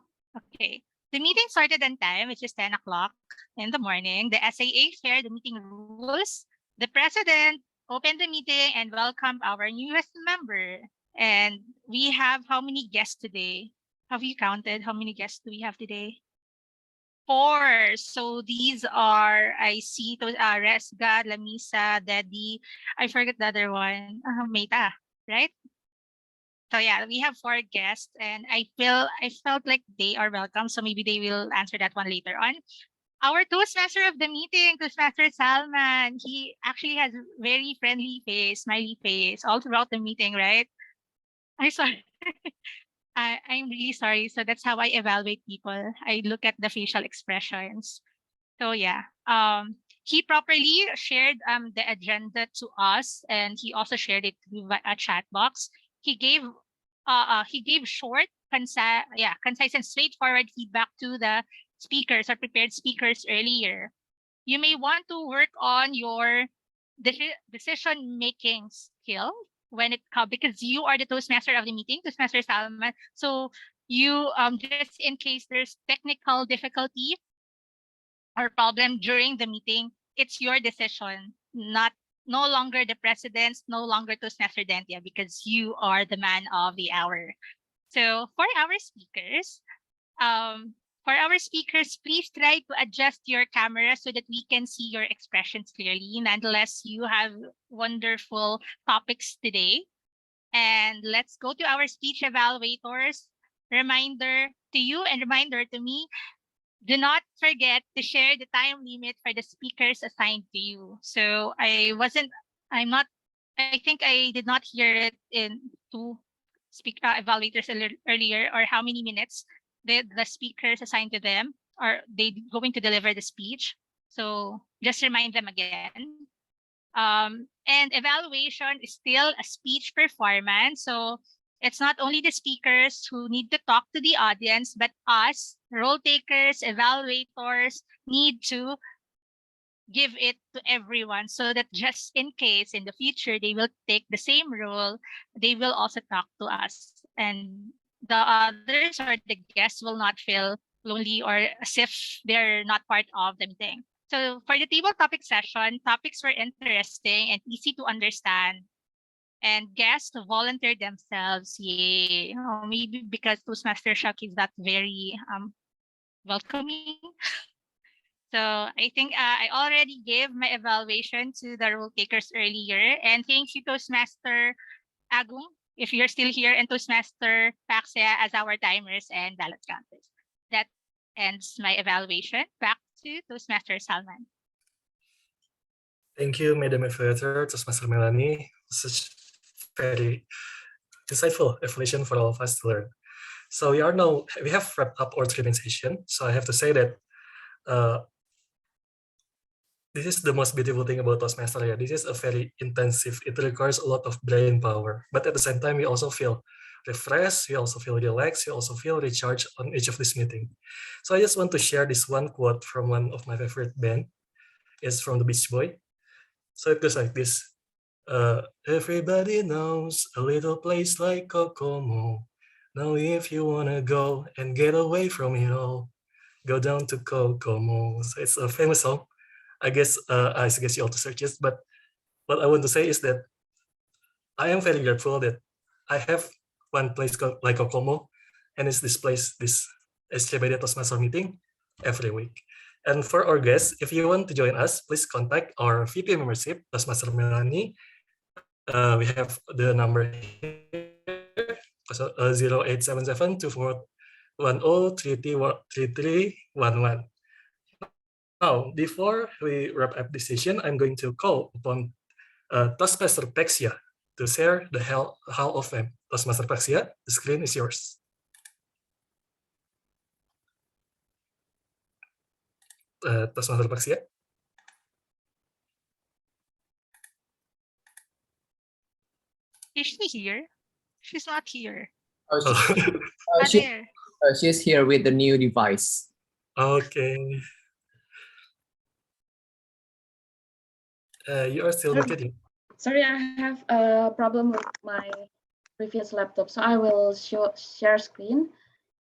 okay. The meeting started on time, which is 10 o'clock in the morning. The SAA shared the meeting rules. The president opened the meeting and welcomed our newest member. And we have how many guests today? Have you counted how many guests do we have today? 4. So these are, I see, Resga, Lamisa, Daddy. I forgot the other one, Meta, right? So yeah, we have 4 guests, and I felt like they are welcome. So maybe they will answer that one later on. Our Toastmaster of the meeting, Toastmaster Salman, he actually has very friendly face, smiley face all throughout the meeting, right? I'm sorry. I'm really sorry. So that's how I evaluate people. I look at the facial expressions. So yeah, he properly shared the agenda to us, and he also shared it through a chat box. He gave short, concise and straightforward feedback to the speakers or prepared speakers earlier. You may want to work on your decision making skill when it comes, because you are the Toastmaster of the meeting, Toastmaster Salman. So you just in case there's technical difficulty or problem during the meeting, it's your decision, no longer the president's, no longer Toastmaster Dentia, because you are the man of the hour. So for our speakers, please try to adjust your camera so that we can see your expressions clearly. Nonetheless, you have wonderful topics today. And let's go to our speech evaluators. Reminder to you and reminder to me, do not forget to share the time limit for the speakers assigned to you. So I think I did not hear it in 2 evaluators earlier, or how many minutes the speakers assigned to them are they going to deliver the speech. So just remind them again. And evaluation is still a speech performance. So it's not only the speakers who need to talk to the audience, but us, role takers, evaluators, need to give it to everyone, so that just in case in the future they will take the same role, they will also talk to us, and the others or the guests will not feel lonely or as if they're not part of the meeting. So for the table topic session, topics were interesting and easy to understand, and guests volunteered themselves. Yay. Oh, maybe because Toastmaster Syauqi is not very welcoming. So I think I already gave my evaluation to the role takers earlier. And thank you, Toastmaster Agung, if you're still here, and Toastmaster Paxia as our timers and ballot counters. That ends my evaluation. Back to Toastmaster Salman. Thank you, Madam Evaluator, Toastmaster Melanie. Such very insightful evaluation for all of us to learn. So we have wrapped up our training session. So I have to say that this is the most beautiful thing about Toastmaster. Yeah, this is a very intensive. It requires a lot of brain power, but at the same time, we also feel refreshed. We also feel relaxed. We also feel recharged on each of this meeting. So I just want to share this one quote from one of my favorite band. It's from the Beach Boy. So it goes like this. Everybody knows a little place like Kokomo. Now if you wanna go and get away from it all, go down to Kokomo. So it's a famous song. I suggest you all to search it. But what I want to say is that I am very grateful that I have one place called like Kokomo, and it's this place, this SCBD Toastmaster meeting every week. And for our guests, if you want to join us, please contact our VP membership, Toastmaster Melanie. We have the number here, 0877 3311. Now, before we wrap up this session, I'm going to call upon Toastmaster Pexia to share the Hall of Fame. Toastmaster Pexia, the screen is yours. Toastmaster Pexia. Is she here? She's not here. Oh, Not she, there. she's here with the new device. Okay. You are still muted. Sorry, I have a problem with my previous laptop, so I will share screen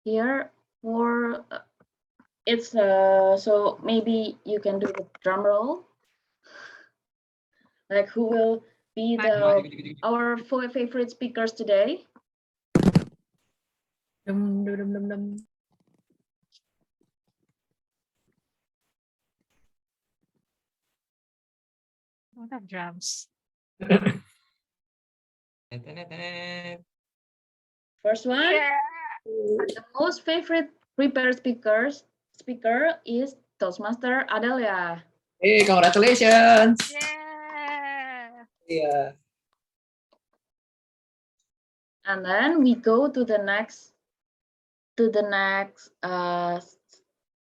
here for it's so maybe you can do the drum roll. Like who will be our four favorite speakers today? Don't have drums. First one, the most favorite prepared speaker is Toastmaster Adelia. Hey, congratulations! Yeah. And then we go to the next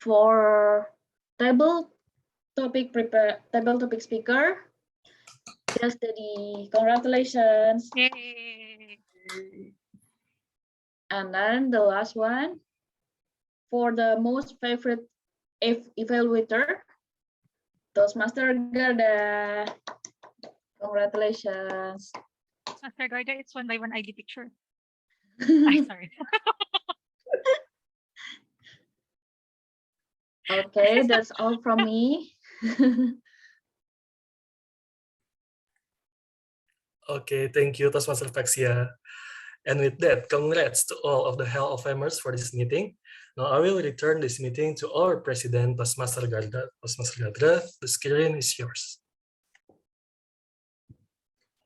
for table topic speaker. Yes, Daddy, congratulations. Yay. And then the last one for the most favorite evaluator, Toastmaster Garda. Congratulations. Master Garda, it's one by one ID picture. I'm sorry. Okay, that's all from me. Okay, thank you, Toastmaster Pexia. And with that, congrats to all of the Hall of Famers for this meeting. Now I will return this meeting to our President, Toastmaster Garda. Toastmaster Garda, the screen is yours.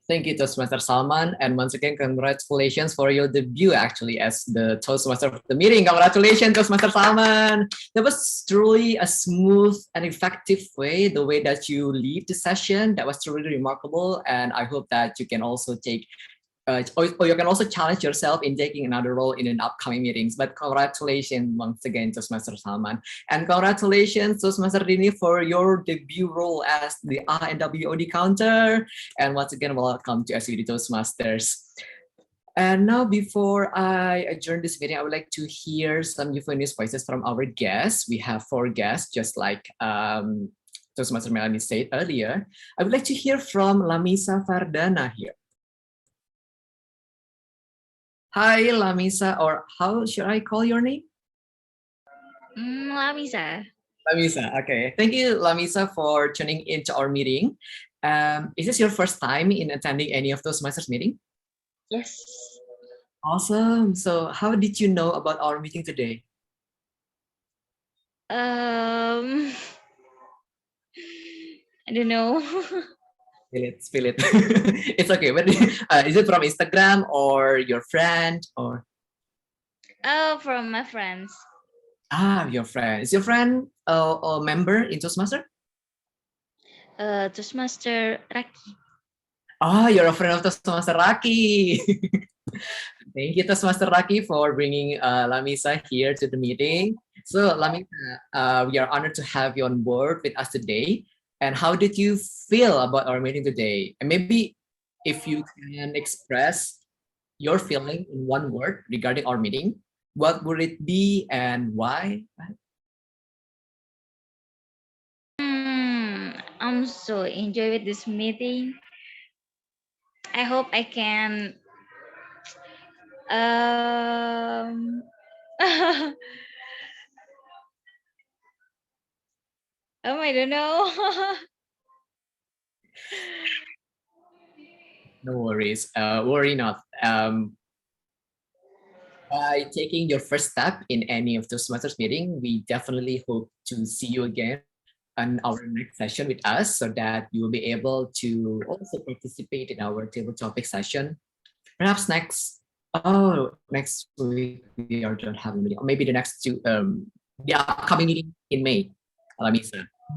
Thank you, Toastmaster Salman. And once again, congratulations for your debut actually as the Toastmaster of the meeting. Congratulations, Toastmaster Salman. That was truly a smooth and effective way, the way that you lead the session. That was truly remarkable. And I hope that you can also take or you can also challenge yourself in taking another role in an upcoming meetings. But congratulations once again, Toastmaster Salman. And congratulations, Toastmaster Dini, for your debut role as the RNWOD counter. And once again, welcome to SCBD Toastmasters. And now, before I adjourn this meeting, I would like to hear some euphonious voices from our guests. We have 4 guests, just like Toastmaster Melanie said earlier. I would like to hear from Lamisa Fardana here. Hi, Lamisa, or how should I call your name? Lamisa. Lamisa, okay. Thank you, Lamisa, for tuning into our meeting. Is this your first time in attending any of those Toastmasters meeting? Yes. Awesome. So how did you know about our meeting today? I don't know. Spill it. It's okay. But is it from Instagram or your friend or? Oh, from my friends. Ah, your friend. Is your friend a member in Toastmaster? Toastmaster Raki. Ah, you're a friend of Toastmaster Raki. Thank you, Toastmaster Raki, for bringing Lamisa here to the meeting. So, Lamisa, we are honored to have you on board with us today. And how did you feel about our meeting today? And maybe if you can express your feeling in one word regarding our meeting, what would it be and why? I'm so enjoy with this meeting. I hope I can I don't know. No worries. Worry not. By taking your first step in any of those Toastmasters meeting, we definitely hope to see you again on our next session with us so that you will be able to also participate in our table topic session. Perhaps next week we are don't have a meeting, or maybe the upcoming meeting in May.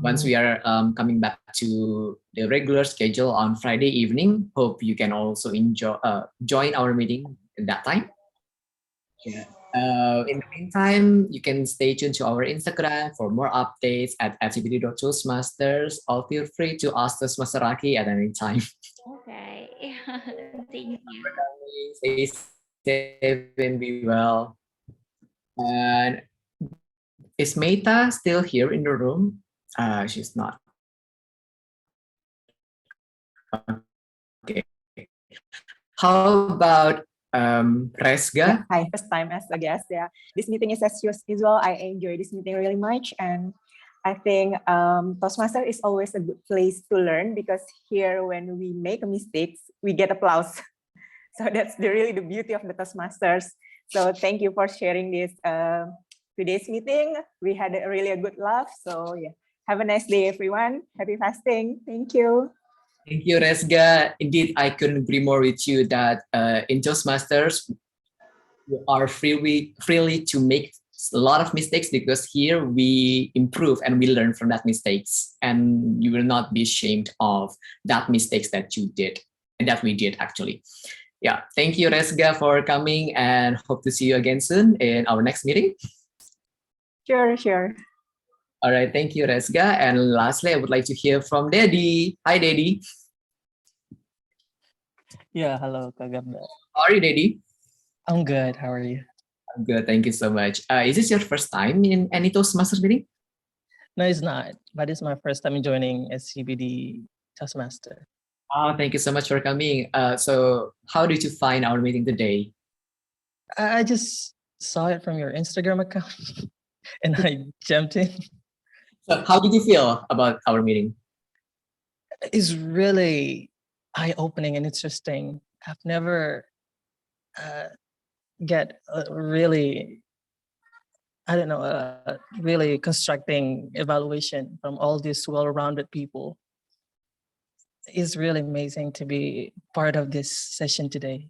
Once we are coming back to the regular schedule on Friday evening, hope you can also join our meeting at that time. Yeah. In the meantime, you can stay tuned to our Instagram for more updates at SCBD.Toastmasters, or feel free to ask Toastmaster Raki at any time. Okay. Thank you. Stay safe and be well. And is Meta still here in the room? She's not. Okay. How about Resga? Hi, first time as a guest. Yeah, this meeting is as usual. I enjoy this meeting really much, and I think Toastmaster is always a good place to learn, because here when we make a mistake, we get applause. So that's really the beauty of the Toastmasters. So thank you for sharing this today's meeting. We had really a good laugh. So yeah, have a nice day, everyone. Happy fasting. Thank you. Thank you, Resga. Indeed, I couldn't agree more with you that in Toastmasters, we are freely to make a lot of mistakes, because here we improve and we learn from that mistakes, and you will not be ashamed of that mistakes that you did and that we did actually. Yeah, thank you, Resga, for coming, and hope to see you again soon in our next meeting. Sure. All right, thank you, Resga. And lastly, I would like to hear from Daddy. Hi, Daddy. Yeah, hello, Kaganda. How are you, Daddy? I'm good. How are you? I'm good. Thank you so much. Is this your first time in any Toastmasters meeting? No, it's not, but it's my first time joining SCBD Toastmaster. Oh, thank you so much for coming. So how did you find our meeting today? I just saw it from your Instagram account and I jumped in. So how did you feel about our meeting? It's really eye-opening and interesting. I've never get really, really constructing evaluation from all these well-rounded people. It's really amazing to be part of this session today.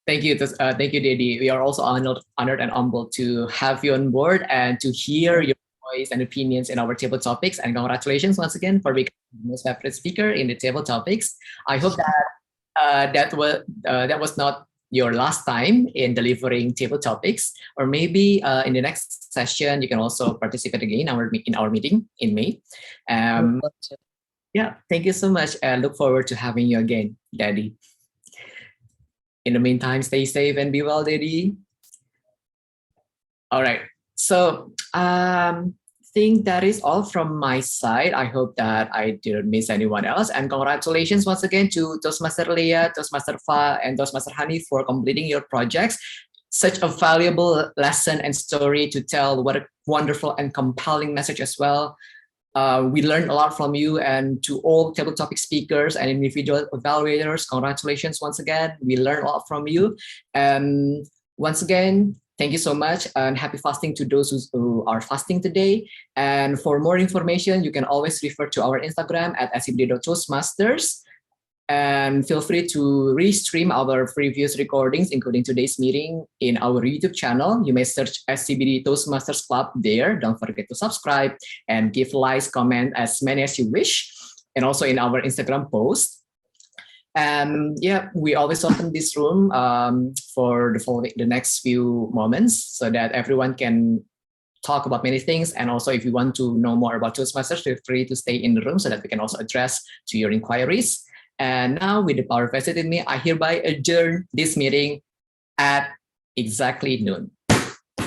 Thank you, Daddy. We are also honored and humbled to have you on board and to hear your voice and opinions in our table topics. And congratulations once again for becoming the most favorite speaker in the table topics. I hope that that was not your last time in delivering table topics, or maybe in the next session you can also participate again in our meeting in May. Yeah, thank you so much, and look forward to having you again, Daddy. In the meantime, stay safe and be well, Daddy. All right. So think that is all from my side. I hope that I didn't miss anyone else. And congratulations once again to Toastmaster Leah, Toastmaster Fa, and Toastmaster Hanny for completing your projects. Such a valuable lesson and story to tell. What a wonderful and compelling message as well. We learned a lot from you, and to all table topic speakers and individual evaluators, congratulations once again. We learned a lot from you. And once again, thank you so much, and happy fasting to those who are fasting today. And for more information, you can always refer to our Instagram at scbd.toastmasters. And feel free to restream our previous recordings, including today's meeting, in our YouTube channel. You may search SCBD Toastmasters Club there. Don't forget to subscribe and give likes, comment as many as you wish. And also in our Instagram post. And yeah, we always open this room for the next few moments so that everyone can talk about many things. And also, if you want to know more about Toastmasters, feel free to stay in the room so that we can also address to your inquiries. And now, with the power vested in me, I hereby adjourn this meeting at exactly noon.